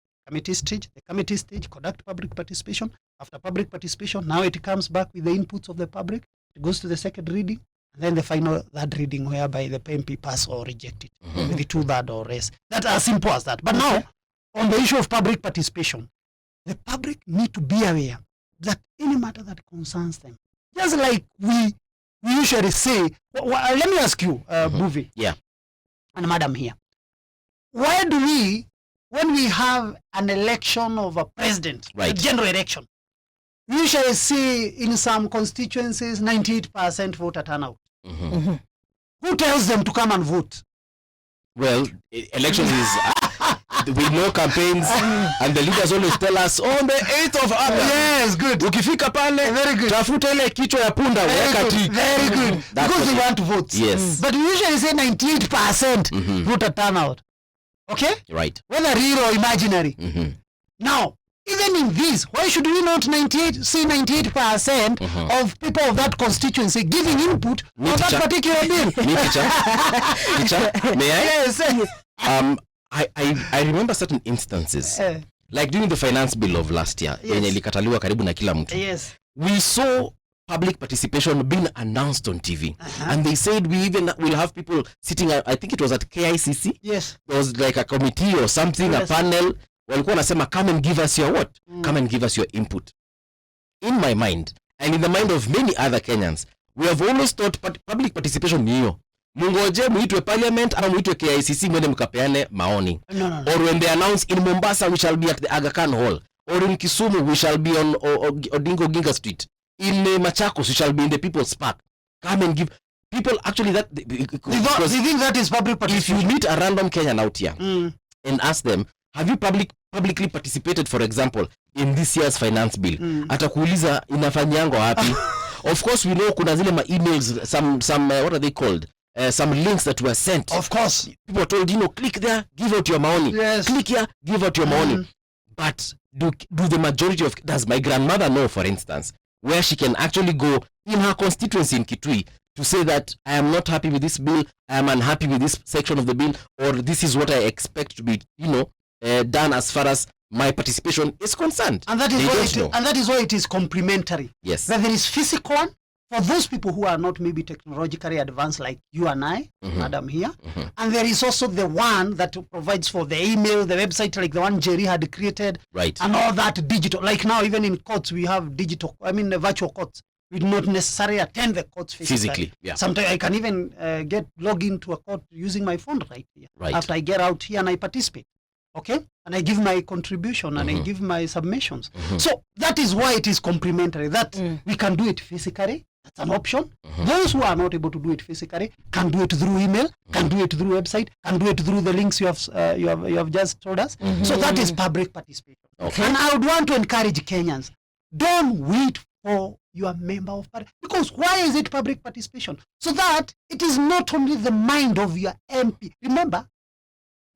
stage, the committee stage, conduct public participation. After public participation, now it comes back with the inputs of the public, it goes to the second reading, and then the final third reading, whereby the MP pass or reject it with the 2/3 or less. That's as simple as that. But now, on the issue of public participation, the public need to be aware that any matter that concerns them, just like we usually say, let me ask you, Buvi, and Madam here, why do we, when we have an election of a president, a general election, we usually see in some constituencies 98% voter turnout? Who tells them to come and vote? Well, elections is we know campaigns and the leaders always tell us on the 8th of April. Yes, good. Ukifika pale, very good. Tafuta ile kichwa ya punda weka tik. Very good. Because they want to vote. Yes. But we usually say 98% voter turnout. Okay? Right. Whether real or imaginary. Now, even in this, why should we not say 98% of people of that constituency giving input on that particular bill? Teacher, may I? Yes. I remember certain instances, like during the finance bill of last year, yenye ilikataliwa karibu na kila mtu. Yes. We saw public participation being announced on TV, and they said we even will have people sitting. I think it was at KICC. Yes. There was like a committee or something, a panel. Walikuwa nasema come and give us your what? Come and give us your input. In my mind, and in the mind of many other Kenyans, we have always thought public participation ni hiyo. Mungoje muitwe parliament ama muitwe KICC mwende mkapeane maoni. No. Or when they announce in Mombasa we shall be at the Aga Khan Hall, or in Kisumu we shall be on Odinga Ginga Street. In Machakos we shall be in the People's Park. Come and give people actually that because you think that is public participation. If you meet a random Kenyan out here and ask them, have you publicly participated, for example, in this year's finance bill? Atakuuliza inafanyango wapi? Of course we know kuna zile emails, some what are they called? Some links that were sent. Of course. People are told, click there, give out your money. Yes. Click here, give out your money. But do the majority of, does my grandmother know, for instance, where she can actually go in her constituency in Kitui to say that I am not happy with this bill, I am unhappy with this section of the bill, or this is what I expect to be, done as far as my participation is concerned. And that is why it is complementary. Yes. That there is physical one for those people who are not maybe technologically advanced like you and I, madam here. And there is also the one that provides for the email, the website, like the one Jerry had created. Right. And all that digital. Like now, even in courts, we have digital, the virtual courts. We not necessarily attend the courts physically. Yeah. Sometimes I can even log into a court using my phone right here. Right. After I get out here and I participate. Okay? And I give my contribution and I give my submissions. So that is why it is complementary. That we can do it physically. That's an option. Those who are not able to do it physically can do it through email, can do it through website, can do it through the links you have just told us. So that is public participation. Okay. And I would want to encourage Kenyans, don't wait for your member of parliament. Because why is it public participation? So that it is not only the mind of your MP. Remember,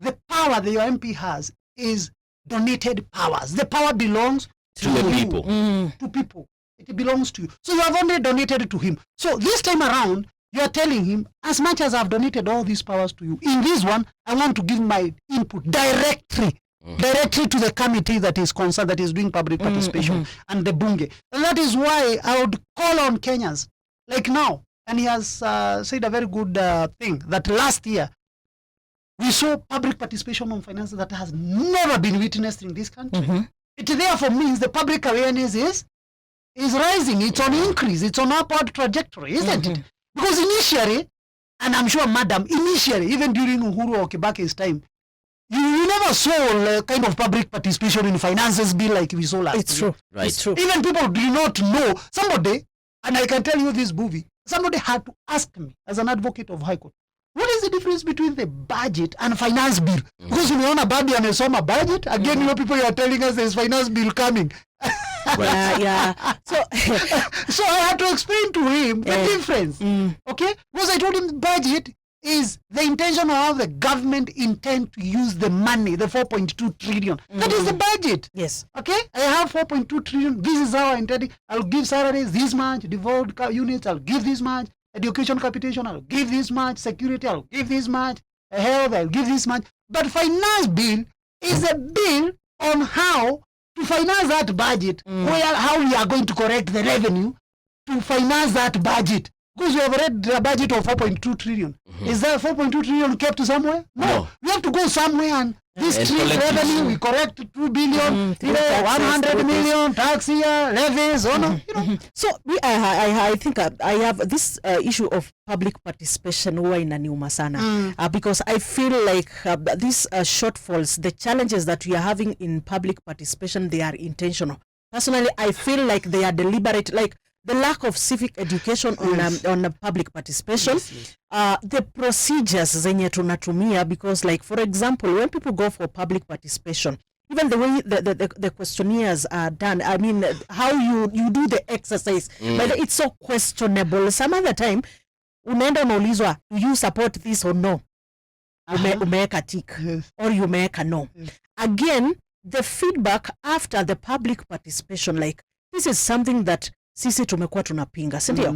the power that your MP has is donated powers. The power belongs to the people. To people. It belongs to you. So you have only donated to him. So this time around, you are telling him, as much as I've donated all these powers to you, in this one, I want to give my input directly to the committee that is concerned, that is doing public participation, and the bunge. And that is why I would call on Kenyans, like now, and he has said a very good thing, that last year, we saw public participation on finances that has never been witnessed in this country. It therefore means the public awareness is rising, it's on increase, it's on upward trajectory, isn't it? Because initially, and I'm sure, madam, initially, even during Uhuru or Kibaki's time, you never saw kind of public participation in finances bill like we saw last year. It's true. Right. It's true. Even people do not know. Somebody, and I can tell you this movie, somebody had to ask me as an advocate of High Court, what is the difference between the budget and finance bill? Because we own a budget and a budget. Again, people are telling us there's finance bill coming. Yeah. So I had to explain to him the difference. Okay? Because I told him budget is the intention of how the government intend to use the money, the 4.2 trillion. That is the budget. Yes. Okay? I have 4.2 trillion. This is how I intend. I'll give salaries this much, devolved units, I'll give this much, education capitation, I'll give this much, security, I'll give this much, health, I'll give this much. But finance bill is a bill on how to finance that budget, how we are going to correct the revenue to finance that budget. Because we have read a budget of 4.2 trillion. Is that 4.2 trillion kept somewhere? No. We have to go somewhere and this revenue, we correct 2 billion, 100 million, tax here, levies, So I think I have this issue of public participation huwa inaniuma sana because I feel like these shortfalls, the challenges that we are having in public participation, they are intentional. Personally, I feel like they are deliberate, like the lack of civic education on public participation, the procedures zenye tunatumia, because like for example, when people go for public participation, even the way the questionnaires are done, I mean how you do the exercise, but it's so questionable. Some other time unaenda unaulizwa, do you support this or no? Umeweka tick or you umeweka no. Again, the feedback after the public participation, like this is something that sisi tumekuwa tunapinga, si ndio?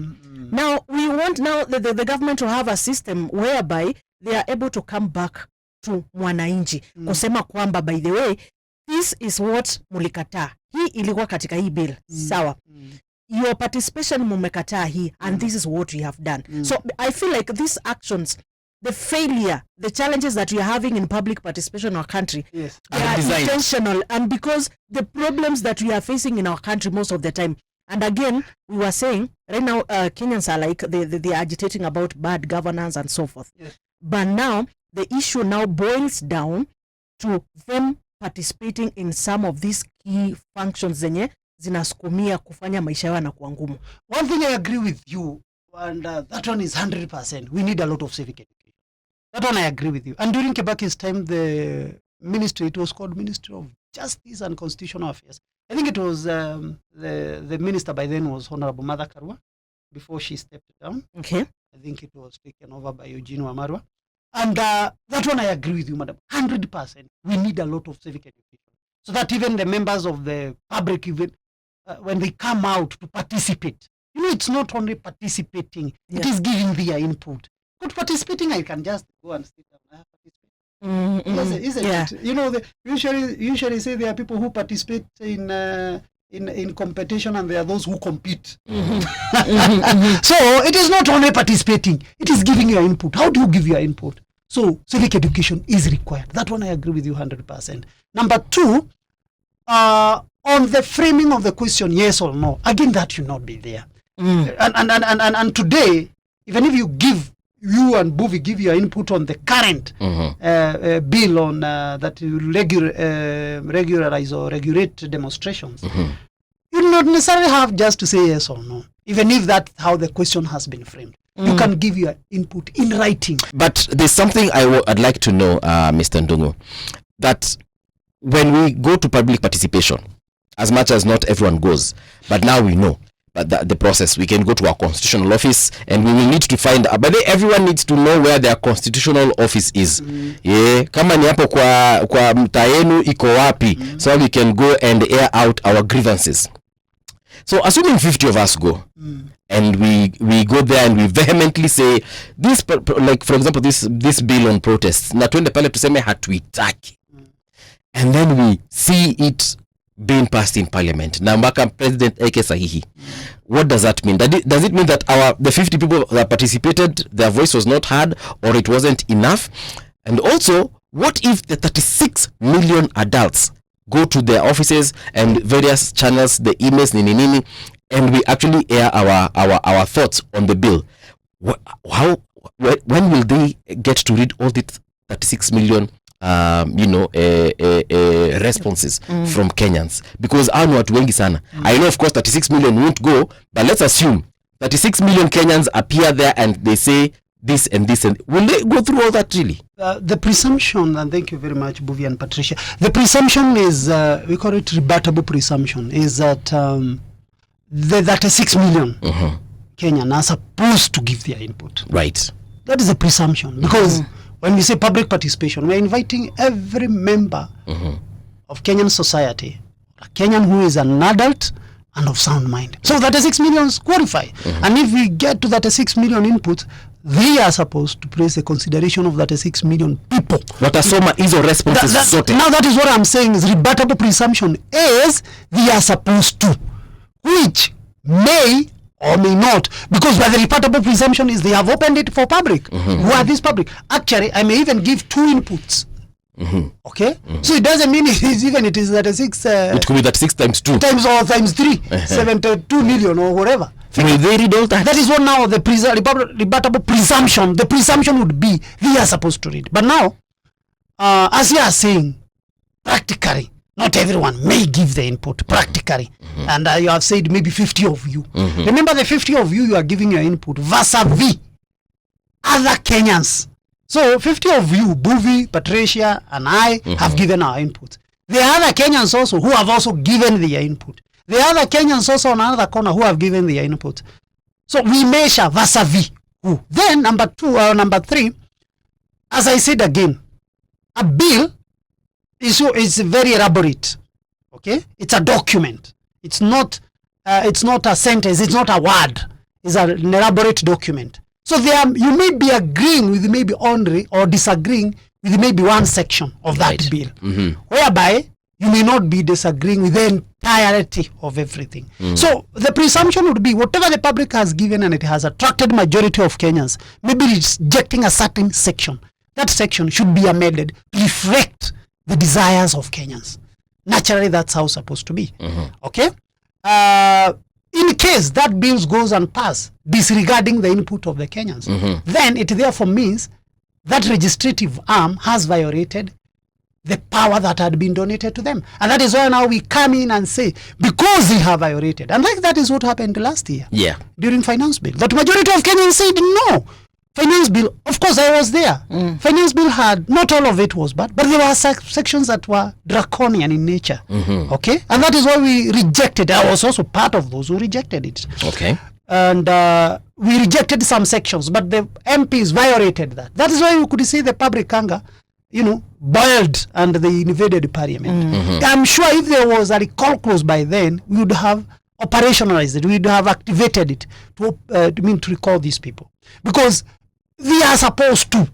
Now we want the government to have a system whereby they are able to come back to mwananchi kusema kwamba by the way this is what mulikataa, hii ilikuwa katika hii bill, sawa, your participation mumekataa hii and this is what we have done. So I feel like these actions, the failure, the challenges that we are having in public participation in our country, they are intentional, and because the problems that we are facing in our country most of the time. And again, we were saying right now Kenyans are like they are agitating about bad governance and so forth. But now the issue now boils down to them participating in some of these key functions zenye zinasukumia kufanya maisha yao na kuwa ngumu. One thing I agree with you, and that one is 100%. We need a lot of civic education. That one I agree with you. And during Kibaki's time, the ministry, it was called Ministry of Justice and Constitutional Affairs. I think it was the minister by then was Honorable Martha Karua before she stepped down. Okay. I think it was taken over by Eugene Wamarwa. And that one I agree with you, madam. 100%. We need a lot of civic education. So that even the members of the public, even when they come out to participate, it's not only participating, it is giving their input. But participating, I can just go and sit down and participate. Isn't it? You know, usually say there are people who participate in competition and there are those who compete. So it is not only participating, it is giving your input. How do you give your input? So civic education is required. That one I agree with you 100%. Number 2, on the framing of the question, yes or no, again, that should not be there. And today, even if you and Buvi give your input on the current bill on that regularize or regulate demonstrations, you do not necessarily have just to say yes or no, even if that's how the question has been framed. You can give your input in writing. But there's something I'd like to know, Mr. Ndung'u, that when we go to public participation, as much as not everyone goes, but now we know the process. We can go to our constitutional office and we will need to find, but everyone needs to know where their constitutional office is. Kama ni hapo kwa mtaa yenu iko wapi, so we can go and air out our grievances. So assuming 50 of us go, and we go there and we vehemently say this, like for example this bill on protests, na tuende pale tuseme hatuitaki, and then we see it being passed in parliament, na mpaka president eke sahihi, what does that mean? Does it mean that the 50 people that participated, their voice was not heard, or it wasn't enough? And also, what if the 36 million adults go to their offices and various channels, the emails, nini, and we actually air our thoughts on the bill? When will they get to read all the 36 million responses from Kenyans? Because anu watu wengi sana. I know of course 36 million won't go, but let's assume 36 million Kenyans appear there and they say this and this, and will they go through all that really? The presumption, and thank you very much, Buvi and Patricia. The presumption is, we call it rebuttable presumption, is that the 36 million Kenyans are supposed to give their input. Right. That is a presumption, because when we say public participation, we're inviting every member of Kenyan society, a Kenyan who is an adult and of sound mind. So 36 million qualify. And if we get to 36 million input, they are supposed to place the consideration of 36 million people. Watasoma hizo responses zote. Now that is what I'm saying is rebuttable presumption is they are supposed to, which may or may not, because where the rebuttable presumption is they have opened it for public. Who are these public? Actually, I may even give 2 inputs. Okay? So it doesn't mean it is 36. It could be 36 times 2. Times 3. 72 million or whatever. Will they read all that? That is what now the rebuttable presumption, the presumption would be they are supposed to read. But now, as you are saying, practically, not everyone may give the input practically. And you have said maybe 50 of you. Remember the 50 of you are giving your input vis-a-vis other Kenyans. So 50 of you, Buvi, Patricia, and I have given our input. There are other Kenyans also who have also given their input. There are other Kenyans also on another corner who have given their input. So we measure vis-a-vis who. Then number 3, as I said again, a bill is very elaborate. Okay, it's a document. It's not a sentence. It's not a word. It's an elaborate document. So you may be agreeing with maybe only or disagreeing with maybe one section of that bill, whereby you may not be disagreeing with the entirety of everything. So the presumption would be whatever the public has given and it has attracted majority of Kenyans, maybe rejecting a certain section. That section should be amended to reflect the desires of Kenyans. Naturally, that's how it's supposed to be. Okay? In case that bill goes and pass, disregarding the input of the Kenyans, then it therefore means that legislative arm has violated the power that had been donated to them. And that is why now we come in and say, because they have violated, and like that is what happened last year during finance bill. That majority of Kenyans said no. Finance bill, of course I was there. Finance bill had, not all of it was bad, but there were sections that were draconian in nature. Okay? And that is why we rejected. I was also part of those who rejected it. Okay. And we rejected some sections, but the MPs violated that. That is why you could see the public anger, boiled and they invaded parliament. I'm sure if there was a recall clause by then, we would have operationalized it. We would have activated it to recall these people. Because they are supposed to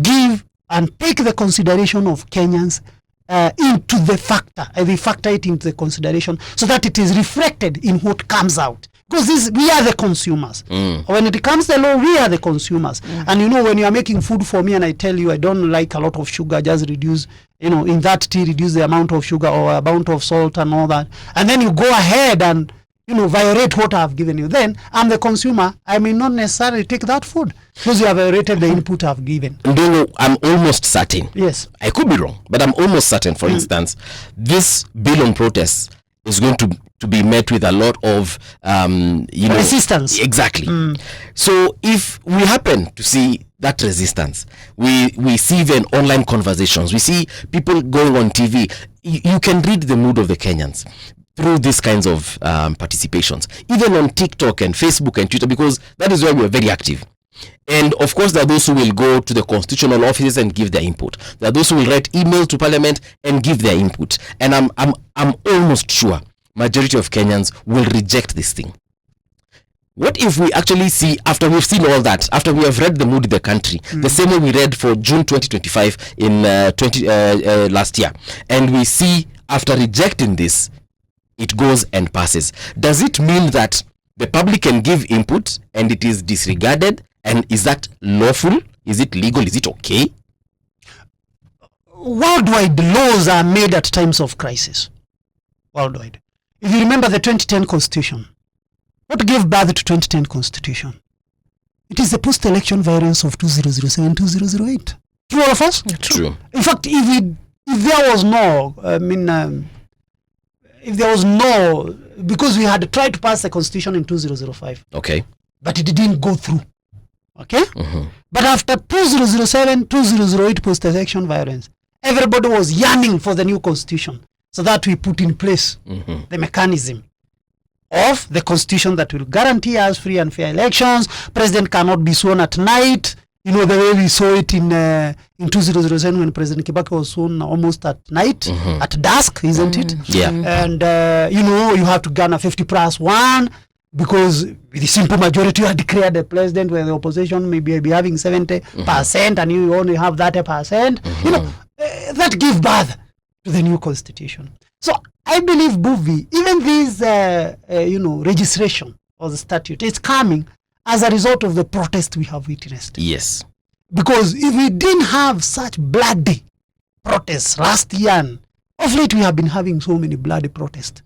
give and take the consideration of Kenyans into the factor. They factor it into the consideration so that it is reflected in what comes out. Because we are the consumers. When it comes to the law, we are the consumers. And you know, when you are making food for me and I tell you I don't like a lot of sugar, just reduce, you know, in that tea, reduce the amount of sugar or amount of salt and all that. And then you go ahead and, you know, violate what I have given you. Then I'm the consumer. I may not necessarily take that food because you have violated the input I've given. Ndung'u, I'm almost certain. Yes. I could be wrong, but I'm almost certain, for instance, this bill on protests is going to be met with a lot of you know, resistance. Exactly. So if we happen to see that resistance, we see even online conversations, we see people going on TV, you can read the mood of the Kenyans through these kinds of participations, even on TikTok and Facebook and Twitter, because that is where we are very active. And of course, there are those who will go to the constitutional offices and give their input. There are those who will write emails to Parliament and give their input. And I'm almost sure majority of Kenyans will reject this thing. What if we actually see, after we've seen all that, after we have read the mood of the country, the same way we read for June 2025 in last year, and we see after rejecting this, it goes and passes. Does it mean that the public can give input and it is disregarded? And is that lawful? Is it legal? Is it okay? Worldwide laws are made at times of crisis. Worldwide. If you remember the 2010 Constitution, what gave birth to 2010 Constitution? It is the post-election variance of 2007, 2008. True, all of us? True. In fact, if there was no, if there was no, because we had tried to pass the Constitution in 2005. Okay. But it didn't go through. Okay? But after 2007, 2008 post-election violence, everybody was yearning for the new Constitution. So that we put in place the mechanism of the Constitution that will guarantee us free and fair elections. President cannot be sworn at night. You know, the way we saw it in 2007 when President Kibaki was sworn almost at night, at dusk, isn't it? Yeah. And, you know, you have to garner 50+1 because with the simple majority you are declared the president, where the opposition may be having 70% and you only have 30%. You know, that gives birth to the new Constitution. So I believe, Buvi, even this, you know, registration of the statute is coming as a result of the protest we have witnessed. Yes. Because if we didn't have such bloody protests last year, and of late we have been having so many bloody protests,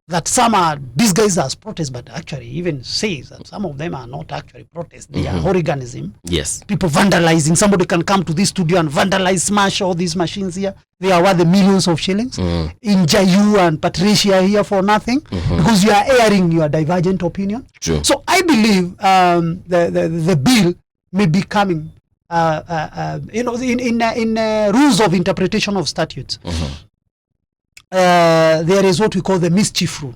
that some are disguised as protests, but actually even says that some of them are not actually protests. They are hooliganism. Yes. People vandalizing. Somebody can come to this studio and vandalize, smash all these machines here. They are worth the millions of shillings. Injure you and Patricia here for nothing because you are airing your divergent opinion. True. So I believe the bill may be coming, you know, in rules of interpretation of statutes. There is what we call the mischief rule.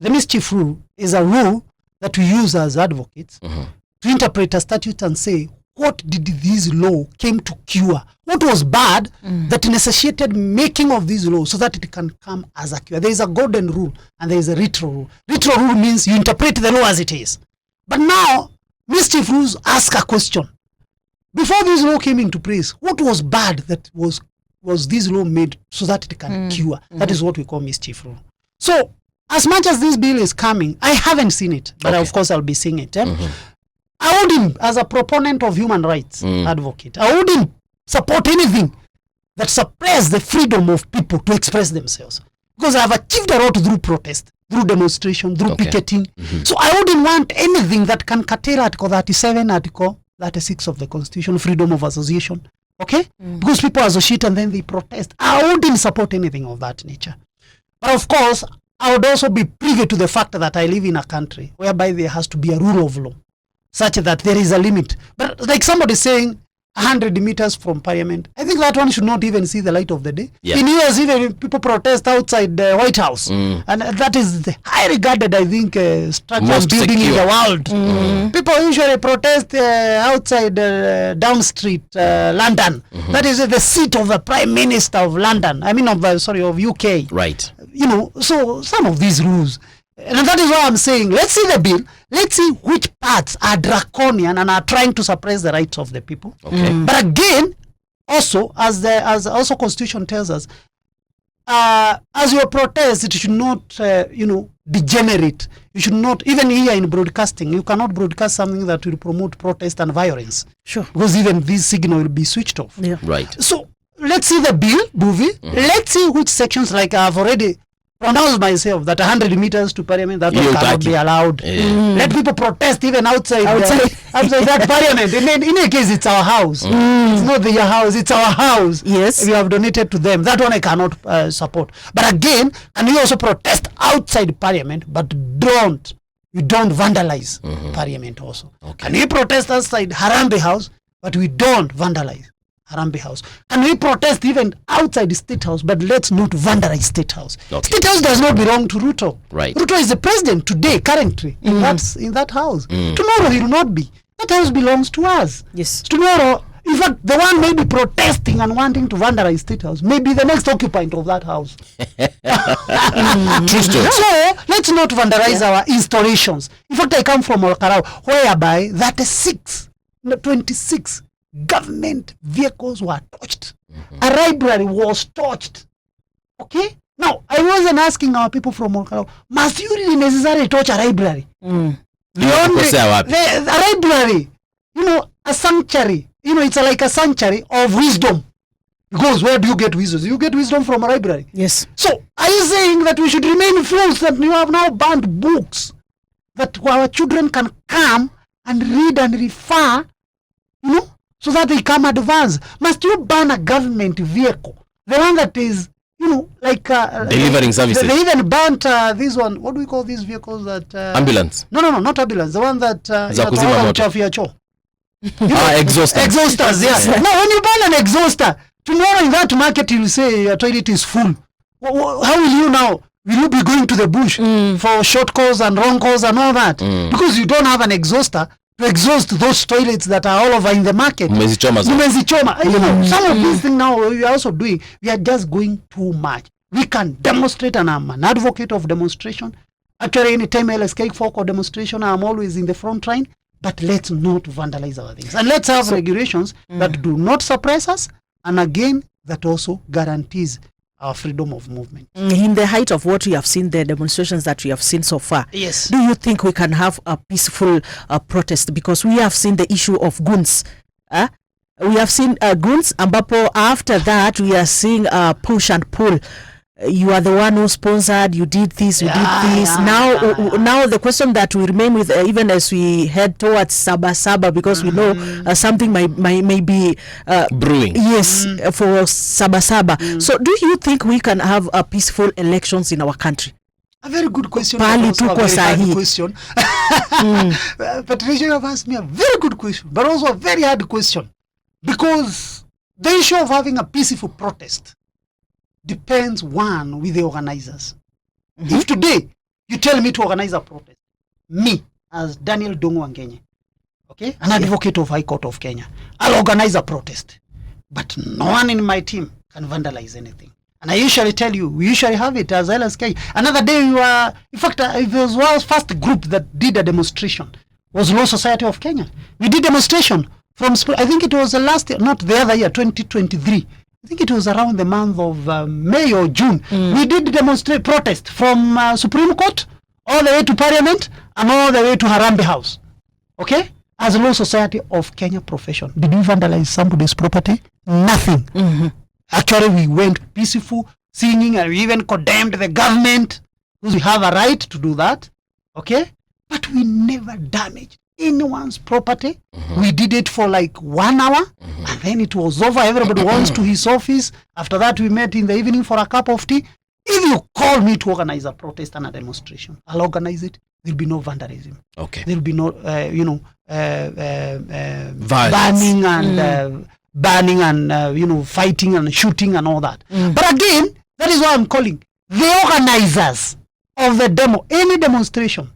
The mischief rule is a rule that we use as advocates to interpret a statute and say, what did this law came to cure? What was bad that necessitated making of this law so that it can come as a cure? There is a golden rule and there is a retro rule. Retro rule means you interpret the law as it is. But now, mischief rules ask a question. Before this law came into place, what was bad that was this law made so that it can cure? That is what we call mischief rule. So, as much as this bill is coming, I haven't seen it, but of course I'll be seeing it. I wouldn't, as a proponent of human rights advocate, I wouldn't support anything that suppress the freedom of people to express themselves. Because I have achieved a lot through protest, through demonstration, through picketing. So I wouldn't want anything that can curtail Article 37, Article 36 of the Constitution, freedom of association. Okay? Because people associate and then they protest. I wouldn't support anything of that nature. But of course, I would also be privy to the fact that I live in a country whereby there has to be a rule of law, such that there is a limit. But like somebody saying 100 meters from Parliament, I think that one should not even see the light of the day. Yeah. In US, even people protest outside the White House. And that is the high regarded, I think, structure most building secure in the world. People usually protest outside Down Street, London. That is the seat of the Prime Minister of London. I mean, of UK. Right. You know, so some of these rules. And that is why I'm saying, let's see the bill. Let's see which parts are draconian and are trying to suppress the rights of the people. But again, also, as also Constitution tells us, as your protest, it should not, degenerate. You should not, even here in broadcasting, you cannot broadcast something that will promote protest and violence. Sure. Because even this signal will be switched off. Yeah. Right. So let's see the bill, movie. Let's see which sections, like I've already pronounced myself that 100 meters to parliament, that one cannot be allowed. Let people protest even outside that parliament. In any case, it's our house. It's not their house, it's our house. Yes. We have donated to them. That one I cannot support. But again, can we also protest outside parliament, but you don't vandalize parliament also. Okay. Can we protest outside Harambee House, but we don't vandalize Harambee House? Can we protest even outside the State House, but let's not vandalize State House? Okay. State House does not belong to Ruto. Right. Ruto is the president today, currently, in that house. Tomorrow he will not be. That house belongs to us. Yes. Tomorrow, in fact, the one may be protesting and wanting to vandalize State House, may be the next occupant of that house. So let's not vandalize our installations. In fact, I come from Olkarau, whereby 26 government vehicles were touched. A library was touched. Okay? Now, I wasn't asking our people from Olkarau, must you really necessarily touch a library? A library, a sanctuary, it's like a sanctuary of wisdom. Because where do you get wisdom? You get wisdom from a library. Yes. So, are you saying that we should remain fools, that you have now banned books, that our children can come and read and refer, so that they come advance? Must you ban a government vehicle, the one that is, delivering services? They even burnt this one. What do we call these vehicles? That ambulance? No, not ambulance. The one that exhausters. Exhausters, yes. Now, when you burn an exhauster, tomorrow in that market you will say your toilet is full. How will you now? Will you be going to the bush for short calls and long calls and all that? Because you don't have an exhauster to exhaust those toilets that are all over in the market. Umezichoma. Some of these things now we are also doing, we are just going too much. We can demonstrate, and I'm an advocate of demonstration. Actually, anytime LSK folk or demonstration, I'm always in the front line. But let's not vandalize our things. And let's have regulations that do not suppress us, and again, that also guarantees our freedom of movement. In the height of what we have seen, the demonstrations that we have seen so far, yes, do you think we can have a peaceful protest? Because we have seen the issue of goons. We have seen goons, ambapo after that we are seeing push and pull. You are the one who sponsored, you did this, you did this. Now the question that we remain with, even as we head towards Sabasaba, because we know something may be brewing. Yes, for Sabasaba. So do you think we can have peaceful elections in our country? A very good question. Patricia, you have asked me a very good question, but also a very hard question. Because the issue of having a peaceful protest depends, one, with the organizers. If today you tell me to organize a protest, me as Daniel Ndung'u Wangenye, okay, an advocate of High Court of Kenya, I'll organize a protest, but no one in my team can vandalize anything. And I usually tell you, we usually have it as LSK. Another day we were, in fact, it was our first group that did a demonstration, was Law Society of Kenya. We did demonstration from, I think it was the last year, not the other year, 2023. I think it was around the month of May or June. We did protest from Supreme Court all the way to Parliament and all the way to Harambee House. Okay? As a Law Society of Kenya profession. Did we vandalize somebody's property? Nothing. Actually, we went peaceful, singing, and we even condemned the government, because we have a right to do that. Okay? But we never damaged anyone's property. We did it for like 1 hour, and then it was over. Everybody wants to his office. After that, we met in the evening for a cup of tea. If you call me to organize a protest and a demonstration, I'll organize it. There'll be no vandalism. Okay. There'll be no, banning and fighting and shooting and all that. But again, that is why I'm calling the organizers of the demo, any demonstration.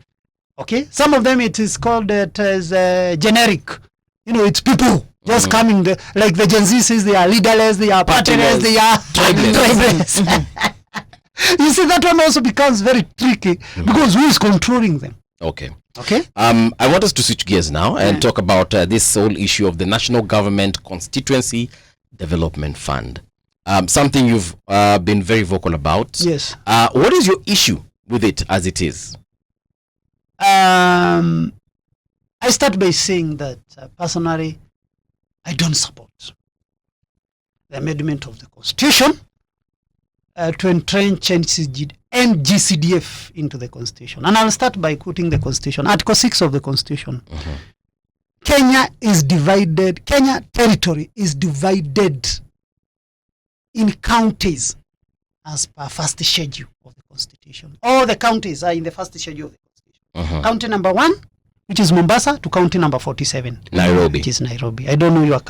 Okay, some of them it is called as generic. It's people just coming. Like the Gen Z says, they are leaderless, they are partyless, they are tribeless. You see, that one also becomes very tricky because who is controlling them? Okay. I want us to switch gears now and talk about this whole issue of the national government constituency Development Fund. Something you've been very vocal about. Yes. What is your issue with it as it is? I start by saying that personally, I don't support the amendment of the Constitution to entrench NGCDF into the Constitution. And I'll start by quoting the Constitution. Article 6 of the Constitution. Kenya territory is divided in counties as per first schedule of the Constitution. All the counties are in the first schedule of the Constitution. County number 1, which is Mombasa, to county number 47. Nairobi. Which is Nairobi. I don't know your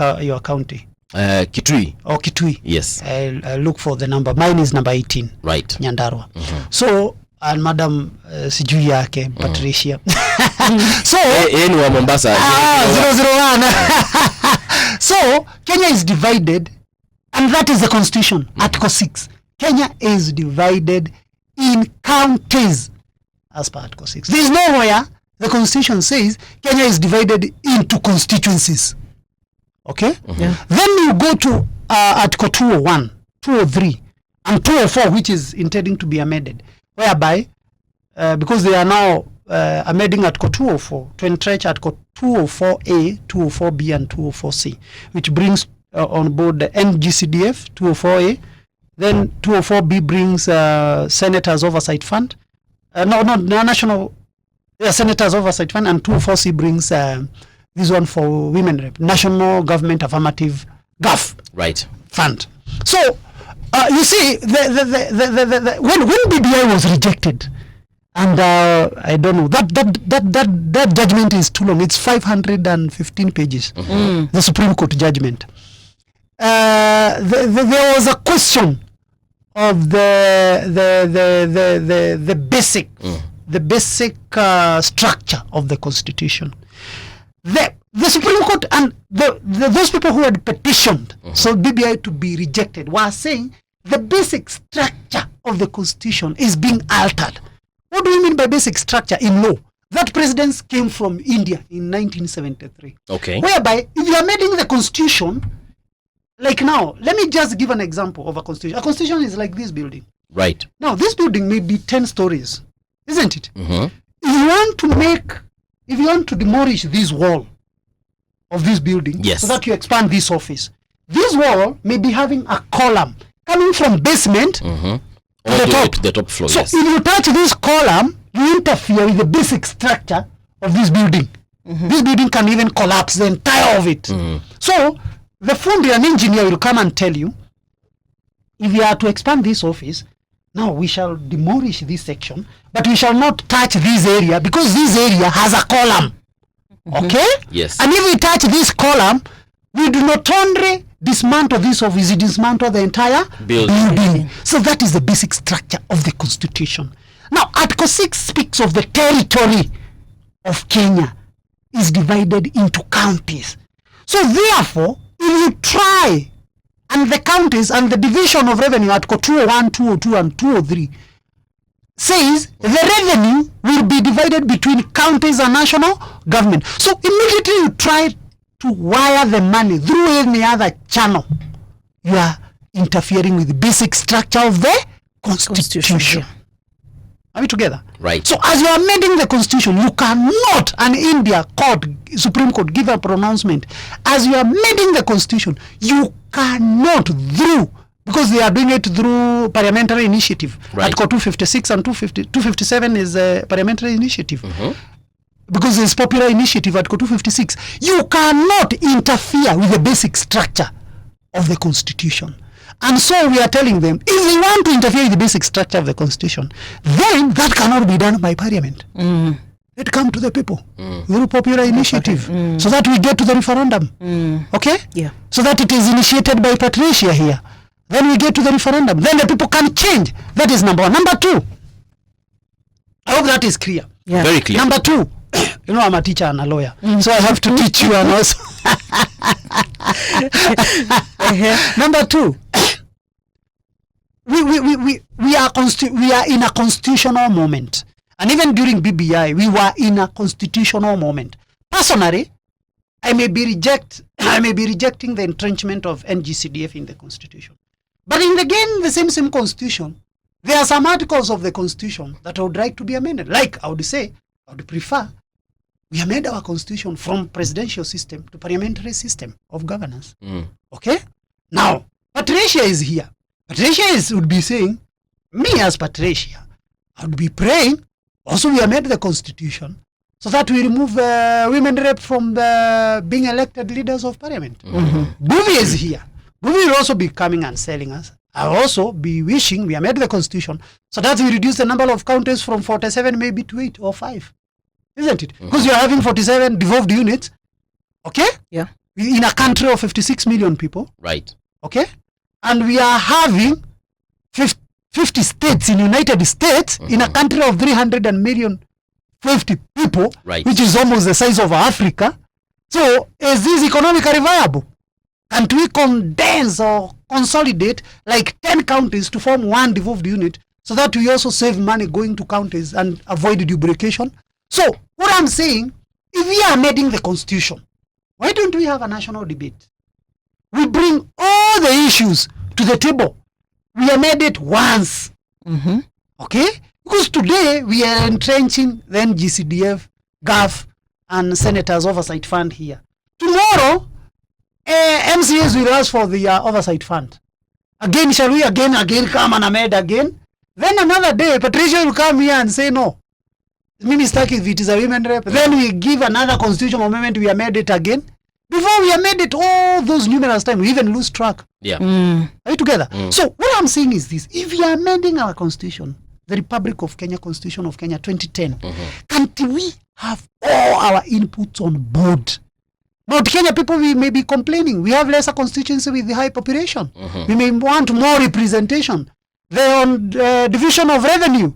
county. Kitui. Oh, Kitui. Yes. I'll look for the number. Mine is number 18. Right. Nyandarua. So, and Madam sijui yake, Patricia. So, ni wa Mombasa. 001. So, Kenya is divided, and that is the Constitution, Article 6. Kenya is divided in counties as per Article 6. There is nowhere the Constitution says Kenya is divided into constituencies. Okay? Yeah. Then you go to Article 201, 203, and 204, which is intending to be amended, whereby, because they are now amending Article 204 to entrench Article 204A, 204B, and 204C, which brings on board the NGCDF, 204A. Then 204B brings Senators Oversight Fund. National Senators Oversight Fund, and 204C brings this one for women rep, National Government Affirmative Right. Fund. So you see, when BBI was rejected, and I don't know, that judgment is too long. It's 515 pages. The Supreme Court judgment. There was a question of the basic structure of the Constitution. The Supreme Court and those people who had petitioned so BBI to be rejected were saying the basic structure of the Constitution is being altered. What do you mean by basic structure in law? That precedence came from India in 1973. Okay. Whereby, if you are amending the Constitution, like now, let me just give an example of a Constitution. A Constitution is like this building. Right. Now, this building may be 10 stories, isn't it? Mm-hmm. If you want to demolish this wall of this building, yes, so that you expand this office, this wall may be having a column coming from basement to the top floor. So yes, if you touch this column, you interfere with the basic structure of this building. This building can even collapse, the entire of it. So the fundi, an engineer, will come and tell you, if you are to expand this office, now we shall demolish this section, but we shall not touch this area because this area has a column. Okay? Yes. And if we touch this column, we do not only dismantle this office, we dismantle the entire building. So that is the basic structure of the Constitution. Now, Article 6 speaks of the territory of Kenya is divided into counties. So therefore, if you try, and the counties and the division of revenue, Article 201, 202, and 203, says the revenue will be divided between counties and national government. So immediately you try to wire the money through any other channel, you are interfering with the basic structure of the Constitution. Are we together? Right. So as you are amending the Constitution, you cannot, and India Supreme Court give a pronouncement, as you are amending the Constitution, you cannot because they are doing it through parliamentary initiative. Right. Article 256 and 257 is a parliamentary initiative. Because it's popular initiative, Article 256. You cannot interfere with the basic structure of the Constitution. And so we are telling them, if they want to interfere with the basic structure of the Constitution, then that cannot be done by Parliament. It come to the people through popular initiative, so that we get to the referendum. Okay? Yeah. So that it is initiated by Patricia here. Then we get to the referendum. Then the people can change. That is number one. Number two, I hope that is clear. Yeah. Very clear. Number two, you know I'm a teacher and a lawyer, so I have to teach you and also. Number two, we are in a constitutional moment, and even during BBI we were in a constitutional moment. Personally, I may be rejecting the entrenchment of NGCDF in the constitution. But in the same constitution, there are some articles of the constitution that I would like to be amended. Like I would prefer we amend our constitution from presidential system to parliamentary system of governance. Okay? Now, Patricia is here. Patricia would be saying, me as Patricia, I would be praying, also we amend the constitution so that we remove women rep from the being elected leaders of parliament. Buvi is here. Buvi will also be coming and selling us. I'll also be wishing we amend the constitution so that we reduce the number of counties from 47 maybe to 8 or 5. Isn't it? Because you're having 47 devolved units, okay? Yeah. In a country of 56 million people. Right. Okay? And we are having 50 states in United States in a country of 300 million 50 people, right, which is almost the size of Africa. So is this economically viable? Can't we condense or consolidate like 10 counties to form one devolved unit so that we also save money going to counties and avoid duplication? So what I'm saying, if we are amending the constitution, why don't we have a national debate? We bring all the issues to the table. We amend it once. Okay? Because today we are entrenching the NGCDF, GAF, and Senators Oversight Fund here. Tomorrow, MCAs will ask for the Oversight Fund. Again, shall we again come and amend again? Then another day, Patricia will come here and say, no, Mimi staki if it is a women rep. Then we give another constitutional amendment, we amend it again. Before we amend it all those numerous times, we even lose track. Yeah. Are you together? So what I'm saying is this. If we are amending our constitution, the Republic of Kenya, Constitution of Kenya 2010, can't we have all our inputs on board? But Kenya people, we may be complaining. We have lesser constituency with the high population. We may want more representation. The division of revenue,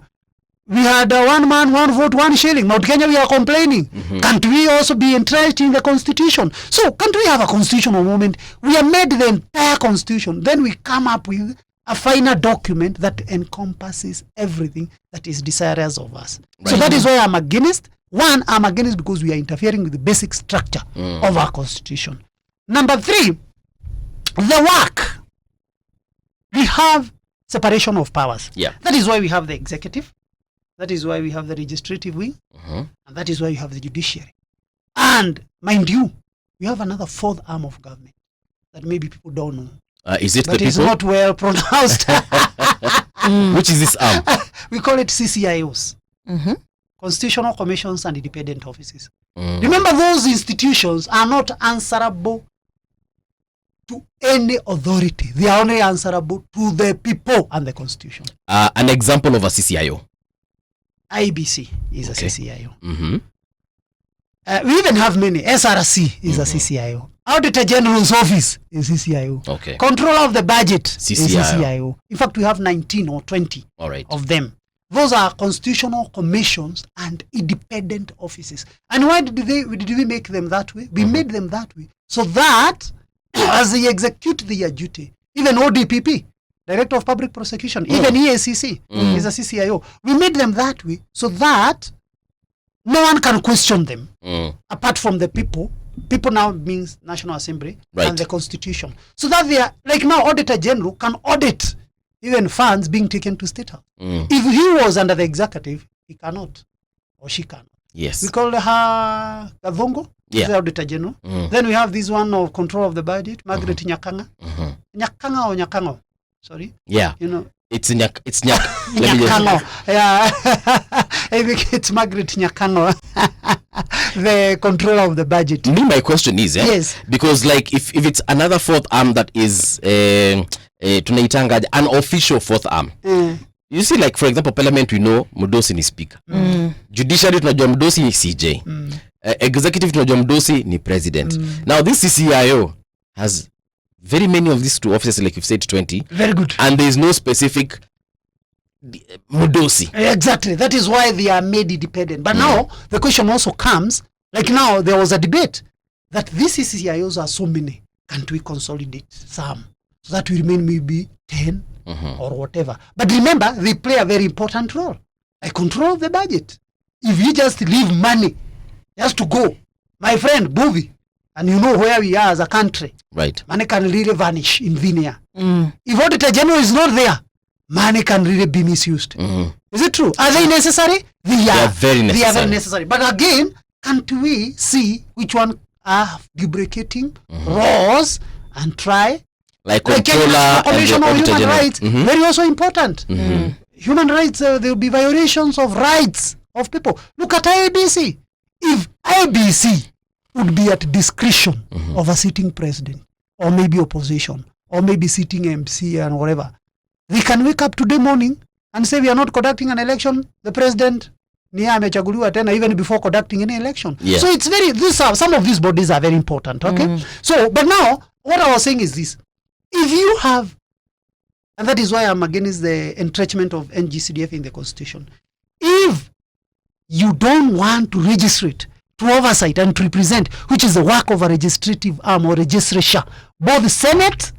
we had 1 man, 1 vote, 1 shilling. Mount Kenya, we are complaining. Can't we also be entrenched in the constitution? So can't we have a constitutional moment? We amend the entire constitution. Then we come up with a final document that encompasses everything that is desirous of us. Right. So that is why I'm against. One, I'm against because we are interfering with the basic structure of our constitution. Number 3, the work. We have separation of powers. Yeah. That is why we have the executive. That is why we have the legislative wing. And that is why you have the judiciary. And mind you, we have another 4th arm of government that maybe people don't know. Is it that the people? Is not well pronounced. Which is this arm? We call it CCIOs. Constitutional Commissions and Independent Offices. Remember, those institutions are not answerable to any authority. They are only answerable to the people and the Constitution. An example of a CCIO? IBC is a CCIO. We even have many. SRC is a CCIO. Auditor General's Office is CCIO. Okay. Controller of the Budget CCIO. is CCIO. In fact, we have 19 or 20 of them. Those are constitutional commissions and independent offices. And why did we make them that way? We made them that way so that as they execute their duty, even ODPP, Director of Public Prosecution, even EACC is a CCIO. We made them that way so that no one can question them apart from the people. People now means National Assembly and the Constitution. So that they are, like now, Auditor General can audit even funds being taken to State House. If he was under the executive, he cannot or she cannot. Yes. We call her Gavongo, the Auditor General. Then we have this one of control of the budget, Margaret Nyakanga. Nyakanga or Nyakango? Sorry. Yeah. You know. It's Nyak. Nyakango. Yeah. I think it's Margaret Nyakango. The controller of the budget. Me, my question is, yes, because like if it's another 4th arm that is tunaitanga an official 4th arm. You see, like for example, Parliament, we know Mudosi ni speaker. Judiciary tunajua Mudosi ni CJ. Executive tunajua Mudosi ni president. Now this CCIO has very many of these 2 offices, like you've said, 20. Very good. And there is no specific Mudosi. Exactly. That is why they are made independent. But now the question also comes, like now there was a debate that these CCIOs are so many. Can't we consolidate some so that we remain maybe 10 or whatever? But remember, they play a very important role. Like control of the budget. If you just leave money just to go, my friend Bovi, and you know where we are as a country, right, money can really vanish in thin air. If Auditor General is not there, money can really be misused. Is it true? Are they necessary? They are very necessary. They are very necessary. But again, can't we see which one are duplicating laws and try? Like controller Commission on Human Rights, very also important. Human rights, there will be violations of rights of people. Look at IBC. If IBC would be at discretion of a sitting president, or maybe opposition, or maybe sitting MC and whatever, they can wake up today morning and say we are not conducting an election. The president niye amechaguliwa tena even before conducting any election. So it's very, some of these bodies are very important. Okay. So, but now what I was saying is this: if you have, and that is why I'm against the entrenchment of NGCDF in the constitution. If you don't want to register it, to oversight and to represent, which is the work of a legislative arm or legislature, both the Senate,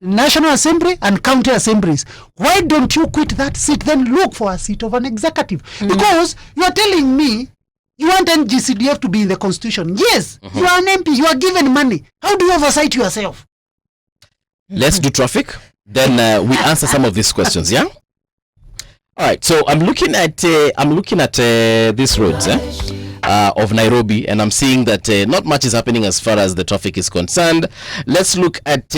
National Assembly and county assemblies, why don't you quit that seat, then look for a seat of an executive? Because you are telling me you want NGCDF to be in the constitution. Yes, you are an MP, you are given money. How do you oversight yourself? Let's do traffic, then we answer some of these questions. Yeah. All right. So I'm looking at these roads of Nairobi, and I'm seeing that not much is happening as far as the traffic is concerned. Let's look at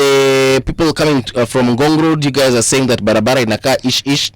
people coming from Ngong Road. You guys are saying that barabara inakaa ish.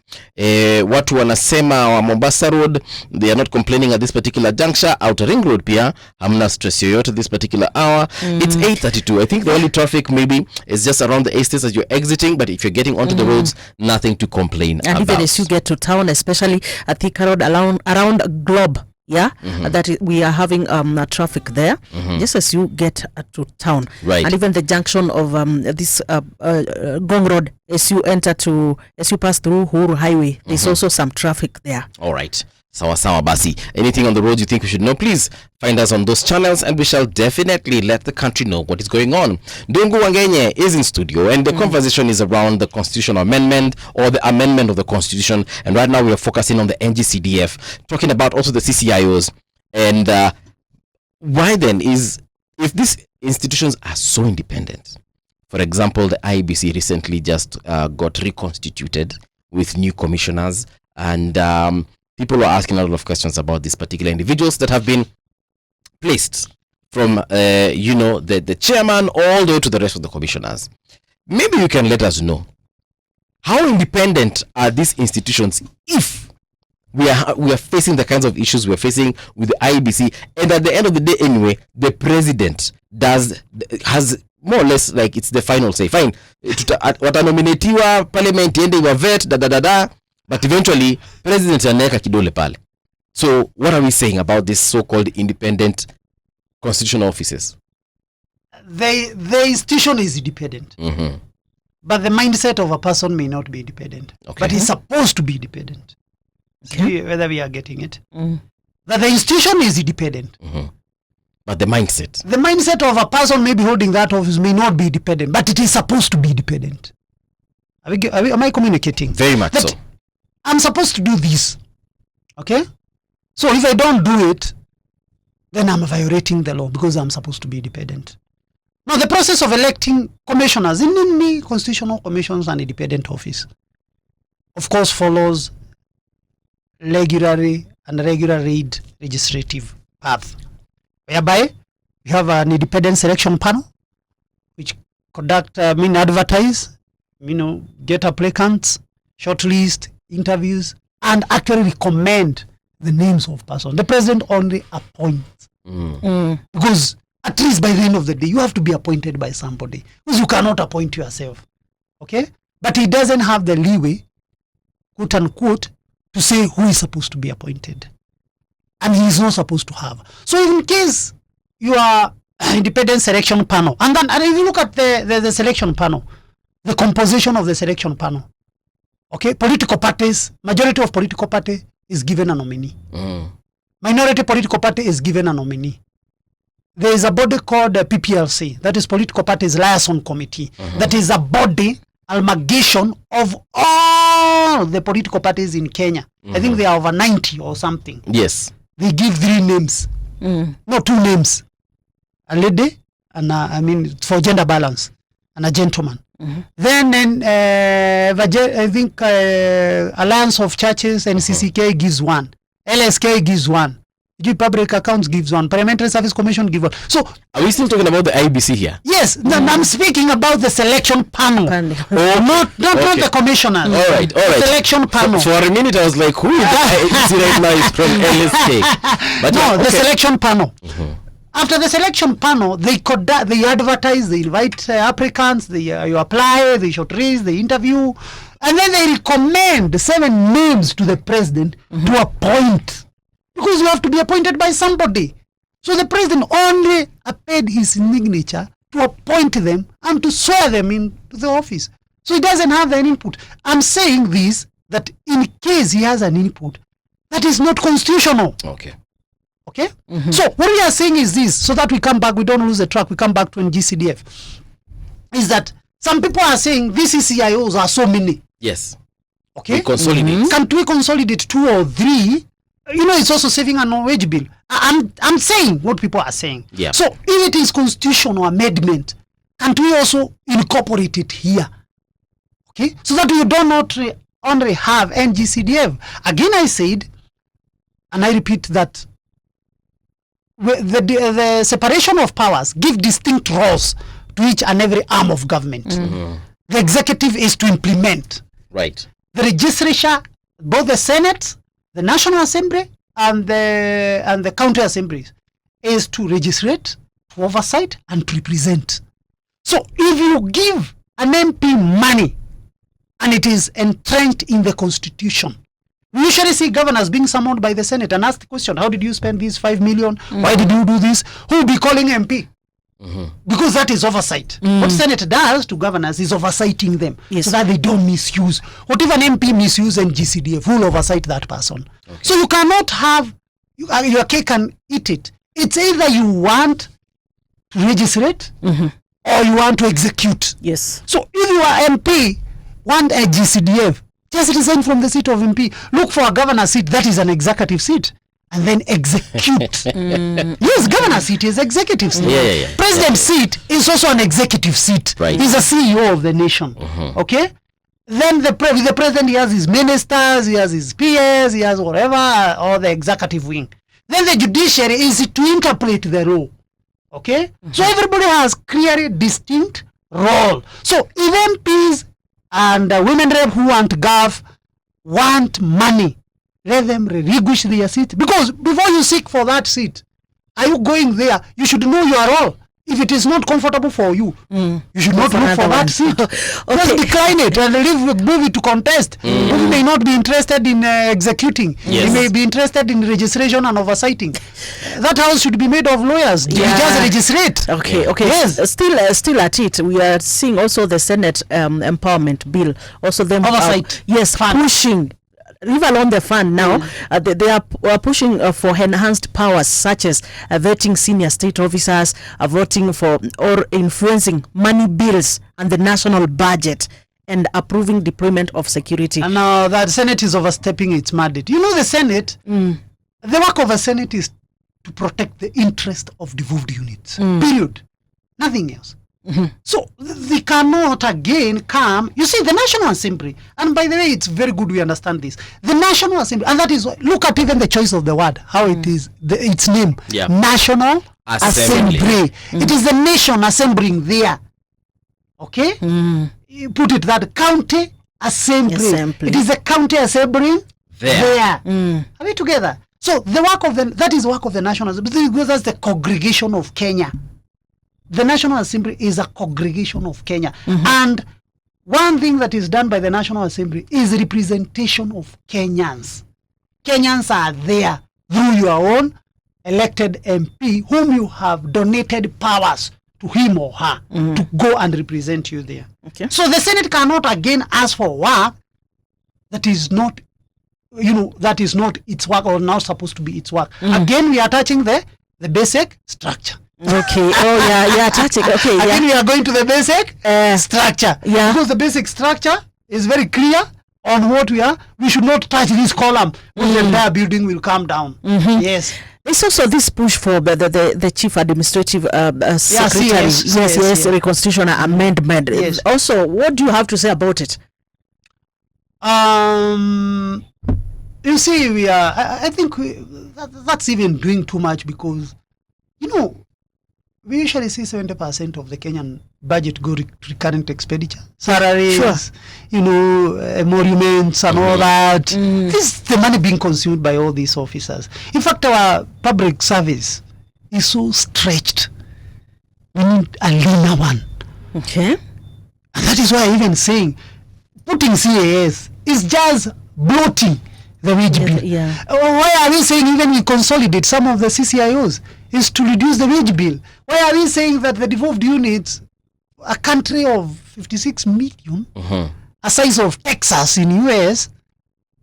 Watu wanasema wa Mombasa Road, they are not complaining at this particular juncture. Outer Ring Road pia hamna stress yoyote this particular hour. It's 8:32. I think the only traffic maybe is just around the estates as you're exiting, but if you're getting onto the roads, nothing to complain about. And even as you get to town, especially at Thika Road around Globe, that we are having traffic there just as you get to town, right? And even the junction of this Ngong Road, as you pass through Uhuru Highway, there's also some traffic there. All right. Sawa sawa basi. Anything on the road you think we should know, please find us on those channels and we shall definitely let the country know what is going on. Ndung'u Wangenye is in studio and the conversation is around the constitutional amendment or the amendment of the constitution, and right now we are focusing on the NGCDF, talking about also the CCIOs, and why then is, if these institutions are so independent, for example the IBC recently just got reconstituted with new commissioners, and people are asking a lot of questions about these particular individuals that have been placed from, the chairman all the way to the rest of the commissioners. Maybe you can let us know, how independent are these institutions if we are facing the kinds of issues we are facing with the IBC, and at the end of the day anyway, the president has more or less like it's the final say. Fine, watanominatiwa parliament ende wa vet but eventually president anaweka kidole pale. So what are we saying about this so-called independent constitutional offices? The institution is independent, but the mindset of a person may not be independent. But he's supposed to be independent. See whether we are getting it. That the institution is independent, but the mindset of a person maybe holding that office may not be independent, but it is supposed to be independent. Am I communicating? Very much that so. I'm supposed to do this. Okay? So if I don't do it, then I'm violating the law because I'm supposed to be independent. Now the process of electing commissioners in any constitutional commissions and independent office, of course, follows regularly and regular-read legislative path, whereby we have an independent selection panel which conduct, advertise, get applicants, shortlist, interviews, and actually recommend the names of persons. The president only appoints. Because at least by the end of the day, you have to be appointed by somebody, because you cannot appoint yourself. Okay? But he doesn't have the leeway, quote unquote, to say who is supposed to be appointed. And he is not supposed to have. So in case you are an independent selection panel, and if you look at the selection panel, the composition of the selection panel, okay, political parties, majority of political party is given a nominee. Minority political party is given a nominee. There is a body called PPLC, that is Political Parties Liaison Committee. That is a body, amalgamation of all the political parties in Kenya. I think they are over 90 or something. Yes. They give 3 names. No, 2 names. A lady for gender balance, and a gentleman. Then I think Alliance of Churches and CCK gives one. LSK gives one. Public Accounts gives one. Parliamentary Service Commission gives one. So are we still talking about the IBC here? Yes, I'm speaking about the selection panel. Not the commissioners. All right. Selection panel. For a minute I was like, who is that IBC right now is from LSK? But no, the selection panel. After the selection panel, they advertise, they invite applicants, you apply, they shortlist, they interview, and then they recommend 7 names to the president to appoint. Because you have to be appointed by somebody. So the president only paid his signature to appoint them and to swear them into the office. So he doesn't have any input. I'm saying this, that in case he has an input, that is not constitutional. Okay. So what we are saying is this, so that we come back, we don't lose the track, we come back to NGCDF, is that some people are saying these CIOs are so many. Yes. Okay. We consolidate. Can't we consolidate 2 or 3? It's also saving a wage bill. I'm saying what people are saying. Yeah. So if it is constitutional amendment, can't we also incorporate it here? Okay. So that we do not only have NGCDF. Again, I said, and I repeat that the separation of powers give distinct roles to each and every arm of government. The executive is to implement. Right. The legislature, both the Senate, the National Assembly, and the county assemblies, is to legislate, to oversight, and to represent. So if you give an MP money and it is entrenched in the Constitution, we usually see governors being summoned by the Senate and ask the question, how did you spend these 5 million? Why did you do this? Who will be calling MP? Because that is oversight. What Senate does to governors is oversighting them, so that they don't misuse. What if an MP misuse NGCDF? Who will oversight that person? So you cannot have your cake and eat it. It's either you want to legislate or you want to execute. Yes. So if you are MP, want a GCDF, just resign from the seat of MP. Look for a governor seat that is an executive seat, and then execute. Yes, governor seat is executive seat. President seat is also an executive seat. Right. He's a CEO of the nation. Okay. Then the president, he has his ministers, he has his PS, he has whatever, or the executive wing. Then the judiciary is to interpret the law. Okay. So everybody has clearly distinct role. So if MPs and women rep who want gov want money, let them relinquish their seat. Because before you seek for that seat, are you going there? You should know your role. If it is not comfortable for you, you should not look for that seat. Just decline it and move it to contest. You may not be interested in executing. You may be interested in registration and oversighting. That house should be made of lawyers. You just legislate. Okay. Yes. Still at it, we are seeing also the Senate empowerment bill. Also them oversight. Pushing. Leave alone the fund now. They are pushing for enhanced powers such as vetting senior state officers, voting for or influencing money bills and the national budget, and approving deployment of security. And now that Senate is overstepping its mandate. You know, the Senate, the work of a Senate is to protect the interest of devolved units. Period. Nothing else. So they cannot again come. You see, the National Assembly, and by the way, it's very good we understand this. The National Assembly, and that is, look at even the choice of the word, how it is, its name, National Assembly. It is the nation assembling there. Okay? You put it that county assembly. It is the county assembling there. Are we together? So the work of that is work of the National Assembly, because that's the congregation of Kenya. The National Assembly is a congregation of Kenya. And one thing that is done by the National Assembly is representation of Kenyans. Kenyans are there through your own elected MP, whom you have donated powers to him or her to go and represent you there. Okay. So the Senate cannot again ask for work that is not, that is not its work or not supposed to be its work. Again, we are touching the basic structure. Okay. Touching. Okay. Again, we are going to the basic structure. Because the basic structure is very clear on what we are. We should not touch this column, which the entire building will come down. Yes. It's also this push for the chief administrative secretary. Yes, reconstitutional amendment. Yes. Also, what do you have to say about it? You see, we are. I think that's even doing too much, because, you know, we usually see 70% of the Kenyan budget go to recurrent expenditure, salaries, you know, emoluments and all that. This is the money being consumed by all these officers. In fact, our public service is so stretched. We need a leaner one. Okay. And that is why I'm even saying putting CAS is just bloating the wage bill. Yeah. Why are we saying even we consolidate some of the CCIOs is to reduce the wage bill? Why are we saying that the devolved units, a country of 56 million, a size of Texas in US,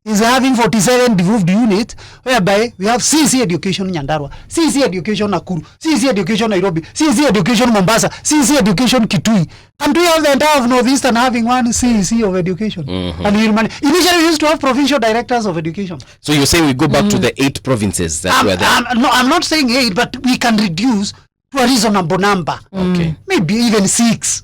is having 47 devolved units, whereby we have CC education Nyandarua, CC education Nakuru, CC education Nairobi, CC education Mombasa, CC education Kitui. And we have the entire of Northeastern having one CC of education. And initially we used to have provincial directors of education. So you're saying we go back to the 8 provinces that were there? No, I'm not saying 8, but we can reduce to a reasonable number. Okay. Maybe even 6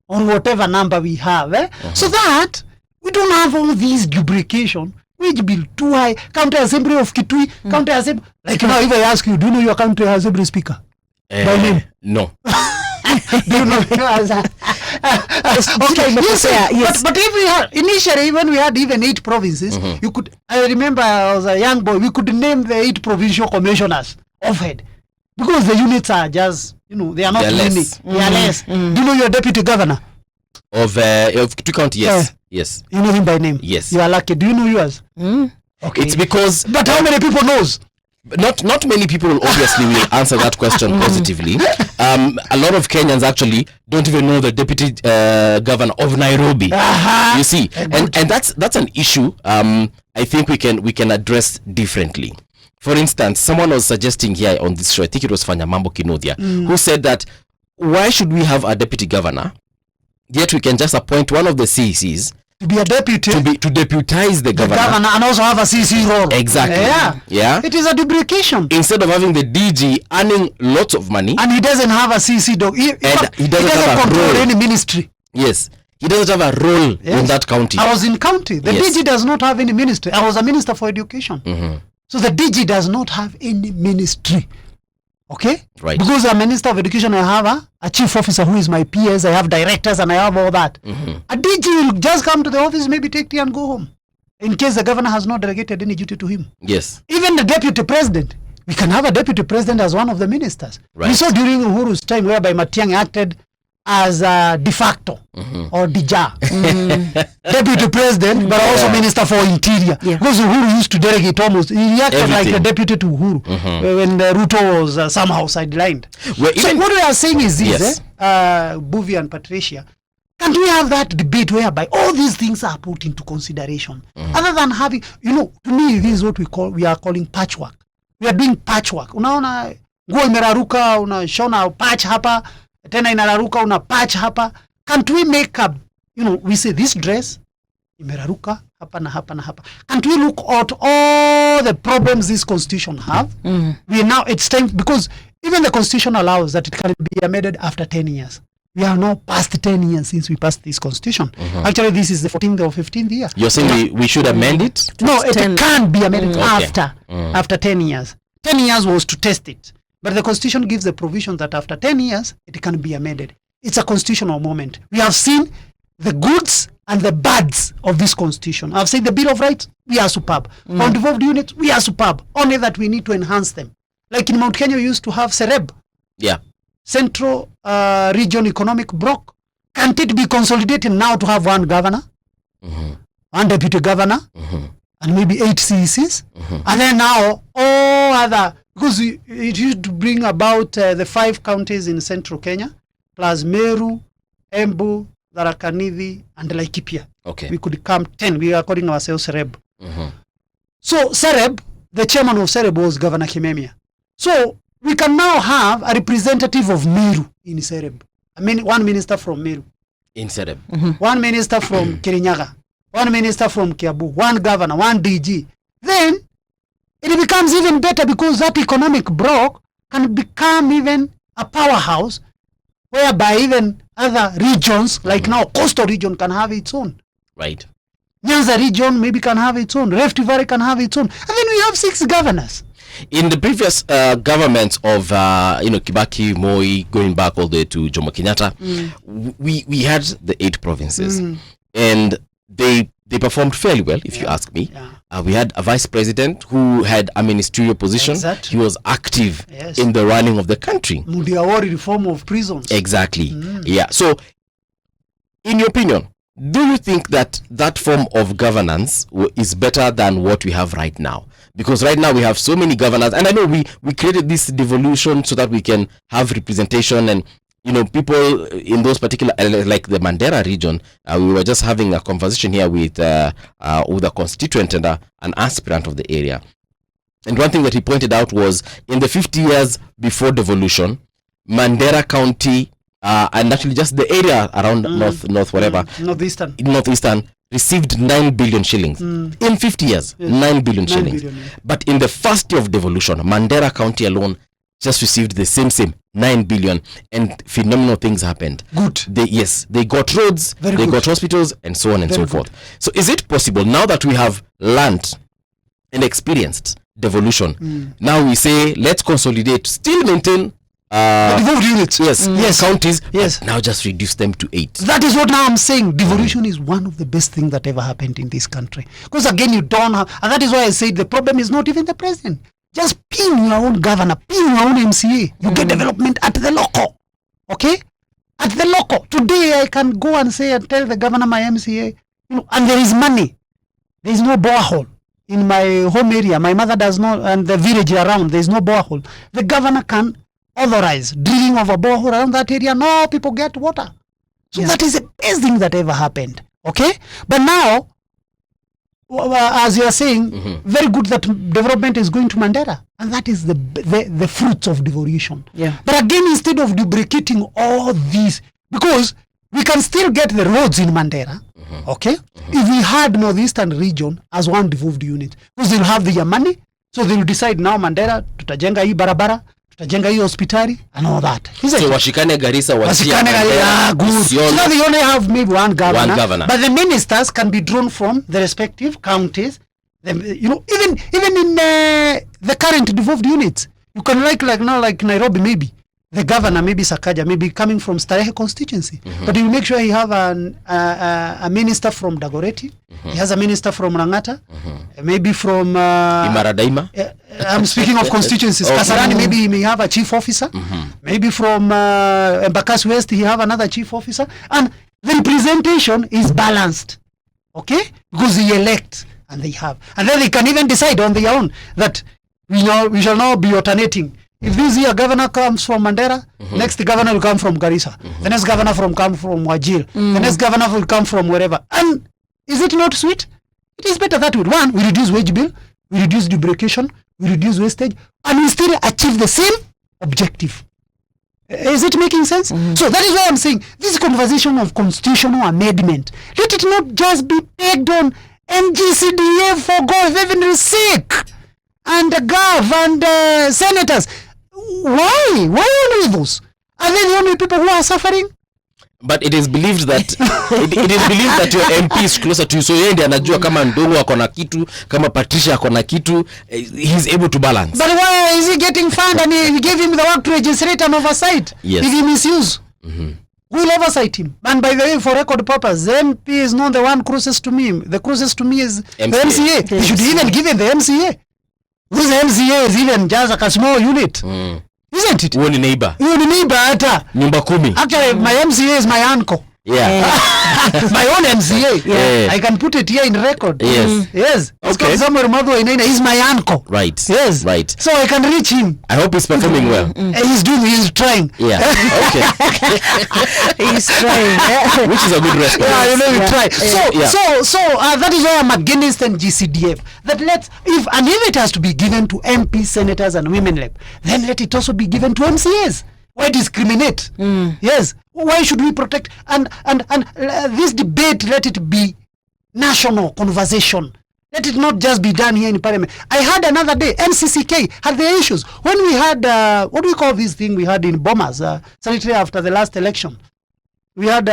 or whatever number we have. So that we don't have all these duplication. Wage bill too high. County Assembly of Kitui, County Assembly. Like now, if I ask you, do you know your County Assembly Speaker? By name? No. Do you know? Okay, yes. But if we had initially, when we had even 8 provinces, you could. I remember I was a young boy. We could name the 8 provincial commissioners of head, because the units are just, you know, they are not many. They are less. Do you know your deputy governor of Kitui County? Yes. Yes. You know him by name? Yes. You are lucky. Do you know yours? Okay. It's because... But how many people knows? Not many people obviously will answer that question positively. A lot of Kenyans actually don't even know the deputy governor of Nairobi. You see, and that's an issue. I think we can address differently. For instance, someone was suggesting here on this show, I think it was Fanyamambo Kinodia, who said that why should we have a deputy governor, yet we can just appoint one of the CCs to be a deputy, to deputize the governor and also have a CC role. Exactly. Yeah. It is a duplication. Instead of having the DG earning lots of money, and he doesn't have a CC dog. He doesn't have control any ministry. Yes. He doesn't have a role in that county. I was in county. The DG does not have any ministry. I was a minister for education. So the DG does not have any ministry. Okay? Right. Because I'm Minister of Education, I have a chief officer who is my PS, I have directors, and I have all that. A DG will just come to the office, maybe take tea and go home, in case the governor has not delegated any duty to him. Yes. Even the deputy president, we can have a deputy president as one of the ministers. Right. We saw during Uhuru's time whereby Matiang'i acted as a de facto or deja deputy president, but also minister for interior. Because Uhuru used to delegate almost. He acted like a deputy to Uhuru when Ruto was somehow sidelined. Well, so what we are saying is this, Buvi and Patricia, can we have that debate whereby all these things are put into consideration? Other than having, you know, to me, this is what we are calling patchwork. We are doing patchwork. Unaona nguo imeraruka, unashona patch hapa, tena inararuka una patch hapa. Can't we make a, you know, we say this dress imeraruka hapa na hapa na hapa. Can't we look at all the problems this constitution have? We now, it's time, because even the constitution allows that it can be amended after 10 years. We are now past 10 years since we passed this constitution. Actually, this is the 14th or 15th year. You're saying we should amend it? No, it can be amended after 10 years. 10 years was to test it. But the constitution gives the provision that after 10 years, it can be amended. It's a constitutional moment. We have seen the goods and the bads of this constitution. I've said the Bill of Rights, we are superb. On devolved units, we are superb. Only that we need to enhance them. Like in Mount Kenya, we used to have CEREB. Yeah. Central Region Economic Bloc. Can't it be consolidated now to have one governor, one deputy governor, and maybe 8 CECs? And then now all other, because it used to bring about the 5 counties in central Kenya, plus Meru, Embu, Tharaka Nithi, and Laikipia. Okay. We could come 10. We are calling ourselves CEREB. So CEREB, the chairman of CEREB was Governor Kimemia. So we can now have a representative of Meru in CEREB. I mean, one minister from Meru. In CEREB. One minister from Kirinyaga. One minister from Kiabu. One governor, one DG. Then it becomes even better because that economic bloc can become even a powerhouse whereby even other regions, like now coastal region can have its own. Right. Nyanza region maybe can have its own. Rift Valley can have its own. And then we have 6 governors. In the previous governments of Kibaki, Moi, going back all the way to Jomo Kenyatta, we had the 8 provinces, and they performed fairly well, if you ask me. We had a vice president who had a ministerial position. Exactly. He was active in the running of the country. Mudiawari reform of prisons. Exactly. Yeah. So, in your opinion, do you think that that form of governance is better than what we have right now? Because right now we have so many governors, and I know we created this devolution so that we can have representation, and people in those particular, like the Mandera region. We were just having a conversation here with a constituent and an aspirant of the area, and one thing that he pointed out was in the 50 years before devolution, Mandera County and actually just the area around northeastern received 9 billion shillings in 50 years. 9 billion shillings. But in the first year of devolution, Mandera County alone just received the same 9 billion, and phenomenal things happened. Good. They got roads, got hospitals, and so on and so forth. So is it possible, now that we have learned and experienced devolution, now we say let's consolidate, still maintain devolved units, yes, counties, yes, now just reduce them to 8. That is what now I'm saying. Devolution is one of the best things that ever happened in this country, because again, you don't have, and that is why I said the problem is not even the president. Just pin your own governor, pin your own MCA. You get development at the local. Okay, at the local. Today I can go and say and tell the governor, my MCA, and there is money. There is no borehole in my home area. My mother does not, and the village around, there is no borehole. The governor can authorize drilling of a borehole around that area. No, people get water. So that is the best thing that ever happened. Okay, but now, as you are saying, very good that development is going to Mandera, and that is the fruits of devolution. But again, instead of duplicating all these, because we can still get the roads in Mandera, okay, if we had northeastern region as one devolved unit, because they'll have their money, so they'll decide now Mandera tutajenga hii barabara, tutajenga hii hospitali, and all that. So washikane Garissa, good. So now they only have maybe one governor, but the ministers can be drawn from the respective counties. Even in the current devolved units, you can like Nairobi, maybe the governor, maybe Sakaja, maybe coming from Starehe constituency, but you make sure you have a minister from Dagoretti, he has a minister from Rangata, maybe from Imaradaima. I'm speaking of constituencies. Kasarani, maybe he may have a chief officer, maybe from Embakasi West he have another chief officer, and the representation is balanced, okay, because they elect and they have, and then they can even decide on their own that we shall now be alternating. If this year governor comes from Mandera, next governor will come from Garissa, the next governor come from Wajir, the next governor will come from wherever. And is it not sweet? It is better that way. One, we reduce wage bill, we reduce duplication, we reduce wastage, and we still achieve the same objective. Is it making sense? So that is why I'm saying this conversation of constitutional amendment, let it not just be pegged on NGCDA for God's heaven's sake, and the Gov and senators. Why only those? Are they the only people who are suffering? But it is believed that it is believed that your MP is closer to you, so yeye ndiye anajua kama Ndung'u akona kitu, kama Patricia akona kitu, he's able to balance. But why is he getting fund and he gave him the work to register and oversight? Yes. If he misuse, who will oversight him? And by the way, for record purpose, the MP is not the one closest to me. The closest to me is the MCA. He should even give him the MCA. Whose MCA is even just a small unit. Isn't it? Huo ni neighbor. Hata nyumba 10. Actually, my MCA is my uncle. My own MCA. I can put it here in record. Yes. Okay. Somewhere Madhu Inaina is my uncle. Right. Yes. Right. So I can reach him. I hope he's performing well. He's trying. Yeah. Okay. He's trying. Which is a good response. We try. So that is why I'm against GCDF. That if it has to be given to MP, senators, and women rep, then let it also be given to MCAs. Why discriminate? Yes. Why should we protect? And this debate, let it be national conversation. Let it not just be done here in Parliament. I had another day, NCCK had their issues. When we had, what do we call this thing we had in Bomas, sanitary after the last election? We had,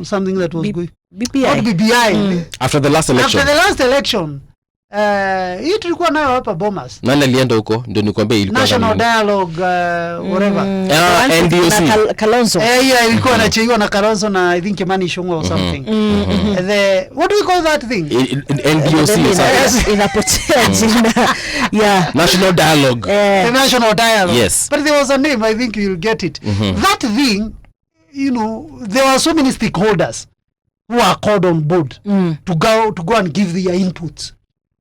something that was good. BPI. Not BBI. After the last election. After the last election. Hii tulikuwa nayo hapa Bomas. Nani alienda huko? Ndio nikwambia ilikuwa National Dialogue, whatever. NDOC. Kalonzo. Yeah, ilikuwa nacheiwa na Kalonzo na I think Kimani Ichung'wah or something. What do we call that thing? NDOC. Inapotea jina. Yeah. National Dialogue. The National Dialogue. Yes. But there was a name, I think you'll get it. That thing, there were so many stakeholders who are called on board to go and give their inputs.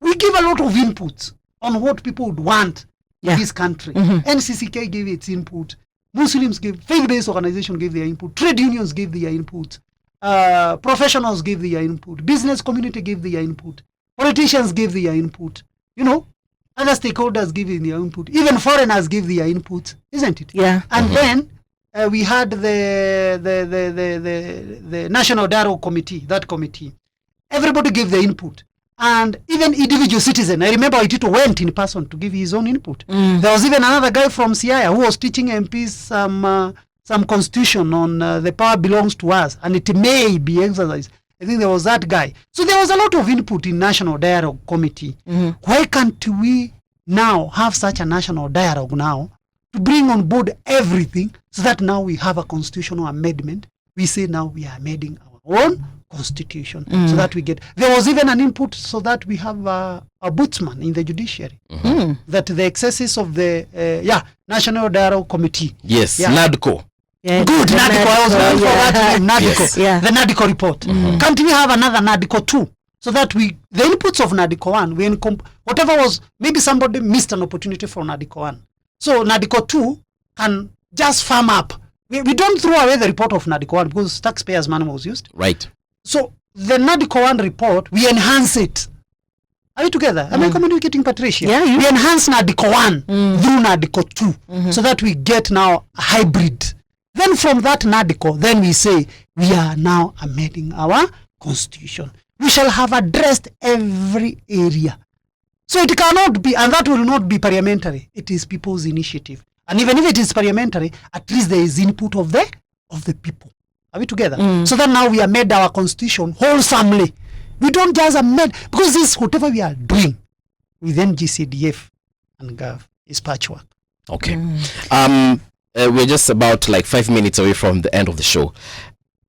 We give a lot of inputs on what people would want in this country. NCCK gave its input. Muslims gave, faith-based organizations gave their input. Trade unions gave their input. Professionals gave their input. Business community gave their input. Politicians gave their input. Other stakeholders gave their input. Even foreigners gave their input, isn't it? Yeah. And then we had the National Dialogue Committee, that committee. Everybody gave their input. And even individual citizen, I remember Waititu went in person to give his own input. There was even another guy from Siaya who was teaching MPs some constitution on the power belongs to us and it may be exercised. I think there was that guy. So there was a lot of input in National Dialogue Committee. Why can't we now have such a National Dialogue now to bring on board everything so that now we have a constitutional amendment? We say now we are amending our own constitution so that we get, there was even an input so that we have a ombudsman in the judiciary, that the excesses of the National Dialogue Committee, NADCO, good NADCO, I was going for that name, NADCO, Yes. the NADCO report. Can't we have another NADCO 2 so that the inputs of NADCO 1, whatever was, maybe somebody missed an opportunity for NADCO 1, so NADCO 2 can just firm up. We don't throw away the report of NADCO 1 because taxpayers' money was used. Right. So the NADCO 1 report, we enhance it. Are we together? Am I communicating, Patricia? Yeah. We enhance NADCO 1 through NADCO 2 so that we get now a hybrid. Then from that NADCO, then we say we are now amending our constitution. We shall have addressed every area. So it cannot be, and that will not be parliamentary. It is people's initiative. And even if it is parliamentary, at least there is input of the people. Are we together? So that now we have made our constitution wholesomely. We don't just amend, because this, whatever we are doing within GCDF and Gov is patchwork. Okay. We're just about like 5 minutes away from the end of the show.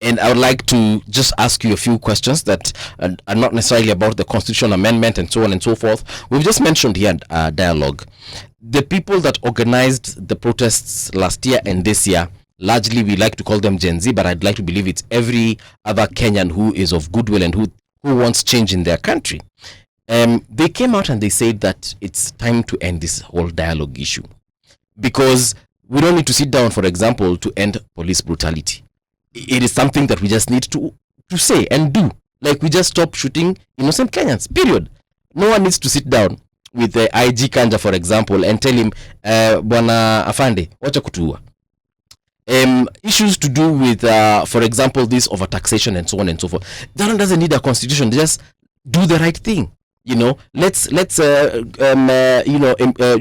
And I would like to just ask you a few questions that are not necessarily about the constitutional amendment and so on and so forth. We've just mentioned here dialogue. The people that organized the protests last year and this year, largely we like to call them Gen Z, but I'd like to believe it's every other Kenyan who is of goodwill and who wants change in their country. They came out and they said that it's time to end this whole dialogue issue, because we don't need to sit down, for example, to end police brutality. It is something that we just need to say and do. Like, we just stop shooting innocent Kenyans, period. No one needs to sit down with the IG Kanja, for example, and tell him, Bwana Afande, wacha kutuua. Issues to do with, for example, this overtaxation and so on and so forth. That one doesn't need a constitution. Just do the right thing. Let's you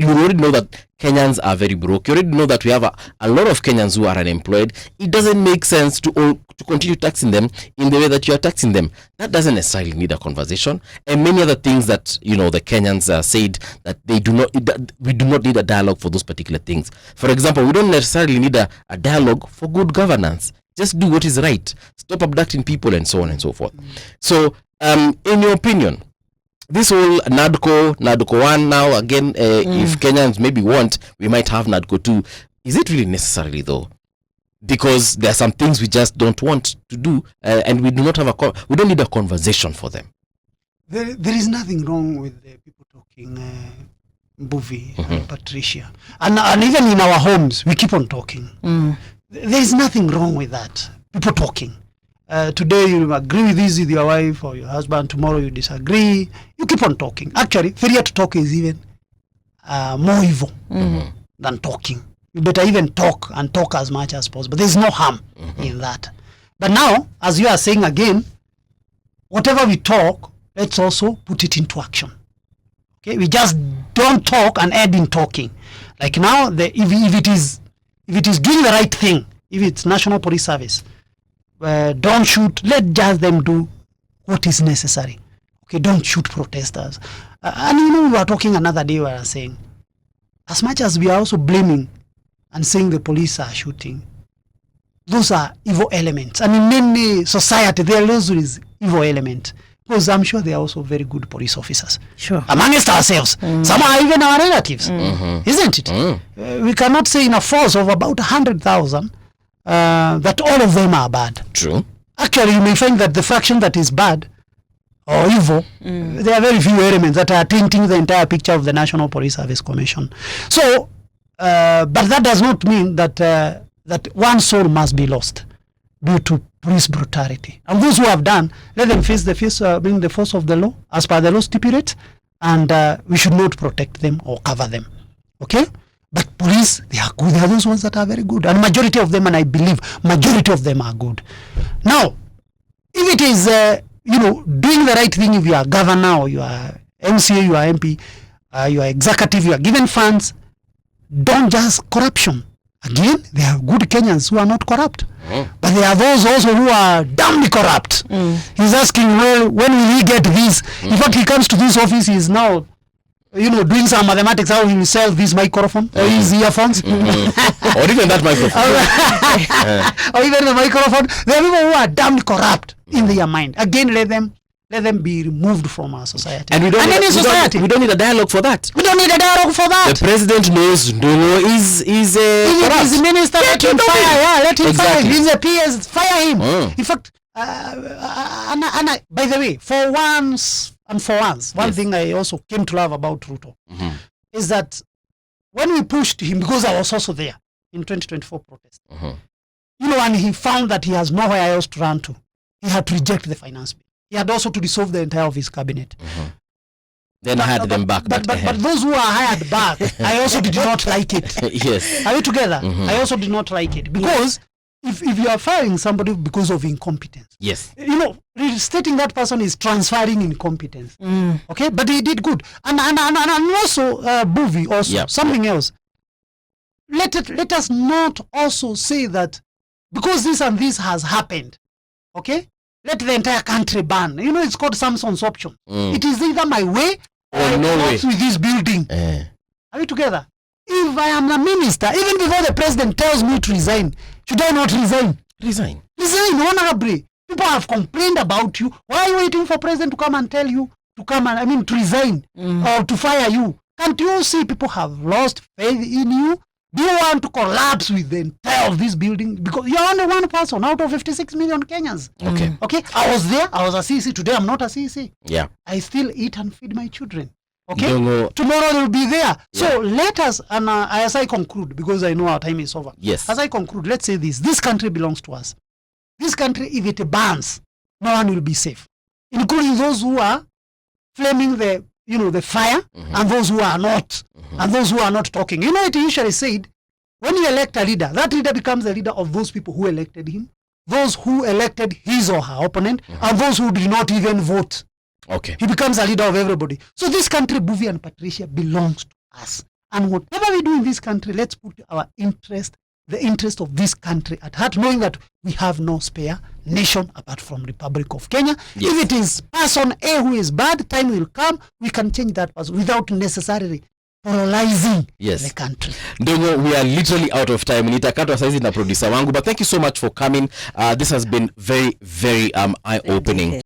already know that Kenyans are very broke. You already know that we have a lot of Kenyans who are unemployed. It doesn't make sense to continue taxing them in the way that you are taxing them. That doesn't necessarily need a conversation. And many other things that, the Kenyans said that we do not need a dialogue for those particular things. For example, we don't necessarily need a dialogue for good governance. Just do what is right. Stop abducting people and so on and so forth. So, in your opinion, this whole NADCO 1 now, again, if Kenyans maybe want, we might have NADCO 2. Is it really necessary, though? Because there are some things we just don't want to do, and we do not have we don't need a conversation for them. There is nothing wrong with people talking, Mbuvi and Patricia. And even in our homes, we keep on talking. There is nothing wrong with that. People talking. Today you agree with this with your wife or your husband, tomorrow you disagree. You keep on talking. Actually, failure to talk is even more evil than talking. You better even talk and talk as much as possible. There's no harm in that. But now, as you are saying again, whatever we talk, let's also put it into action. Okay, we just don't talk and end in talking. Like now, if it is doing the right thing, if it's National Police Service, don't shoot. Let just them do what is necessary. Okay, don't shoot protesters. And we were talking another day. We were saying, as much as we are also blaming and saying the police are shooting, those are evil elements. And in any society, there are always evil element. Because I'm sure they are also very good police officers. Sure. Amongst ourselves. Some are even our relatives. Isn't it? We cannot say in a force of about 100,000 that all of them are bad. True. Actually, you may find that the faction that is bad or evil, there are very few elements that are tainting the entire picture of the National Police Service Commission. So, but that does not mean that that one soul must be lost due to police brutality. And those who have done, let them face the force of the law as per the law stipulates, and we should not protect them or cover them. Okay? But police, they are good. They are those ones that are very good. And majority of them, and I believe majority of them are good. Now, if it is, doing the right thing, if you are governor or you are MCA, you are MP, you are executive, you are given funds, don't just corruption. Again, there are good Kenyans who are not corrupt. But there are those also who are damnly corrupt. He's asking, well, when will he get this? In fact, he comes to this office, he is now, doing some mathematics, how he will sell this microphone or his earphones. Or even that microphone. Or even the microphone. There are people who are damnly corrupt in their mind. Again, let them be removed from our society. And we don't need a dialogue for that. We don't need a dialogue for that. The president knows Ndung'u is corrupt. He's a minister. Let him fire. Let him fire. He's a PS. Fire him. In fact, by the way, for once, one thing I also came to love about Ruto is that when we pushed him, because I was also there in 2024 protest, and he found that he has nowhere else to run to, he had to reject the finance bill. He had also to dissolve the entire of his cabinet. Then hired them back. But those who are hired back, I also did not like it. Yes. Are we together? I also did not like it. Because if you are firing somebody because of incompetence, yes, stating that person is transferring incompetence. Okay, but he did good. And also, Buvi also, something else. Let us not also say that because this and this has happened, okay, let the entire country burn. It's called Samson's option. It is either my way or no way with this building. Are we together? If I am a minister, even before the president tells me to resign, should I not resign? Resign, honorably. People have complained about you. Why are you waiting for president to come and tell you to resign or to fire you? Can't you see people have lost faith in you? Do you want to collapse with the entire of this building? Because you're only one person out of 56 million Kenyans. Okay. I was there. I was a CC. Today I'm not a CC. Yeah. I still eat and feed my children. Okay. Tomorrow they'll be there. Yeah. So let us, and as I conclude, because I know our time is over. Yes. As I conclude, let's say this. This country belongs to us. This country, if it burns, no one will be safe. Including those who are flaming the fire and those who are not. And those who are not talking. It usually said, when you elect a leader, that leader becomes the leader of those people who elected him, those who elected his or her opponent, and those who did not even vote. Okay. He becomes a leader of everybody. So this country, Buvi and Patricia, belongs to us. And whatever we do in this country, let's put our interest, the interest of this country at heart, knowing that we have no spare nation apart from Republic of Kenya. Yes. If it is person A who is bad, time will come, we can change that person without necessarily paralyzing the country. Ndung'u, we are literally out of time. Nitakatwa saizi na producer wangu, but thank you so much for coming. This has been very, very eye-opening.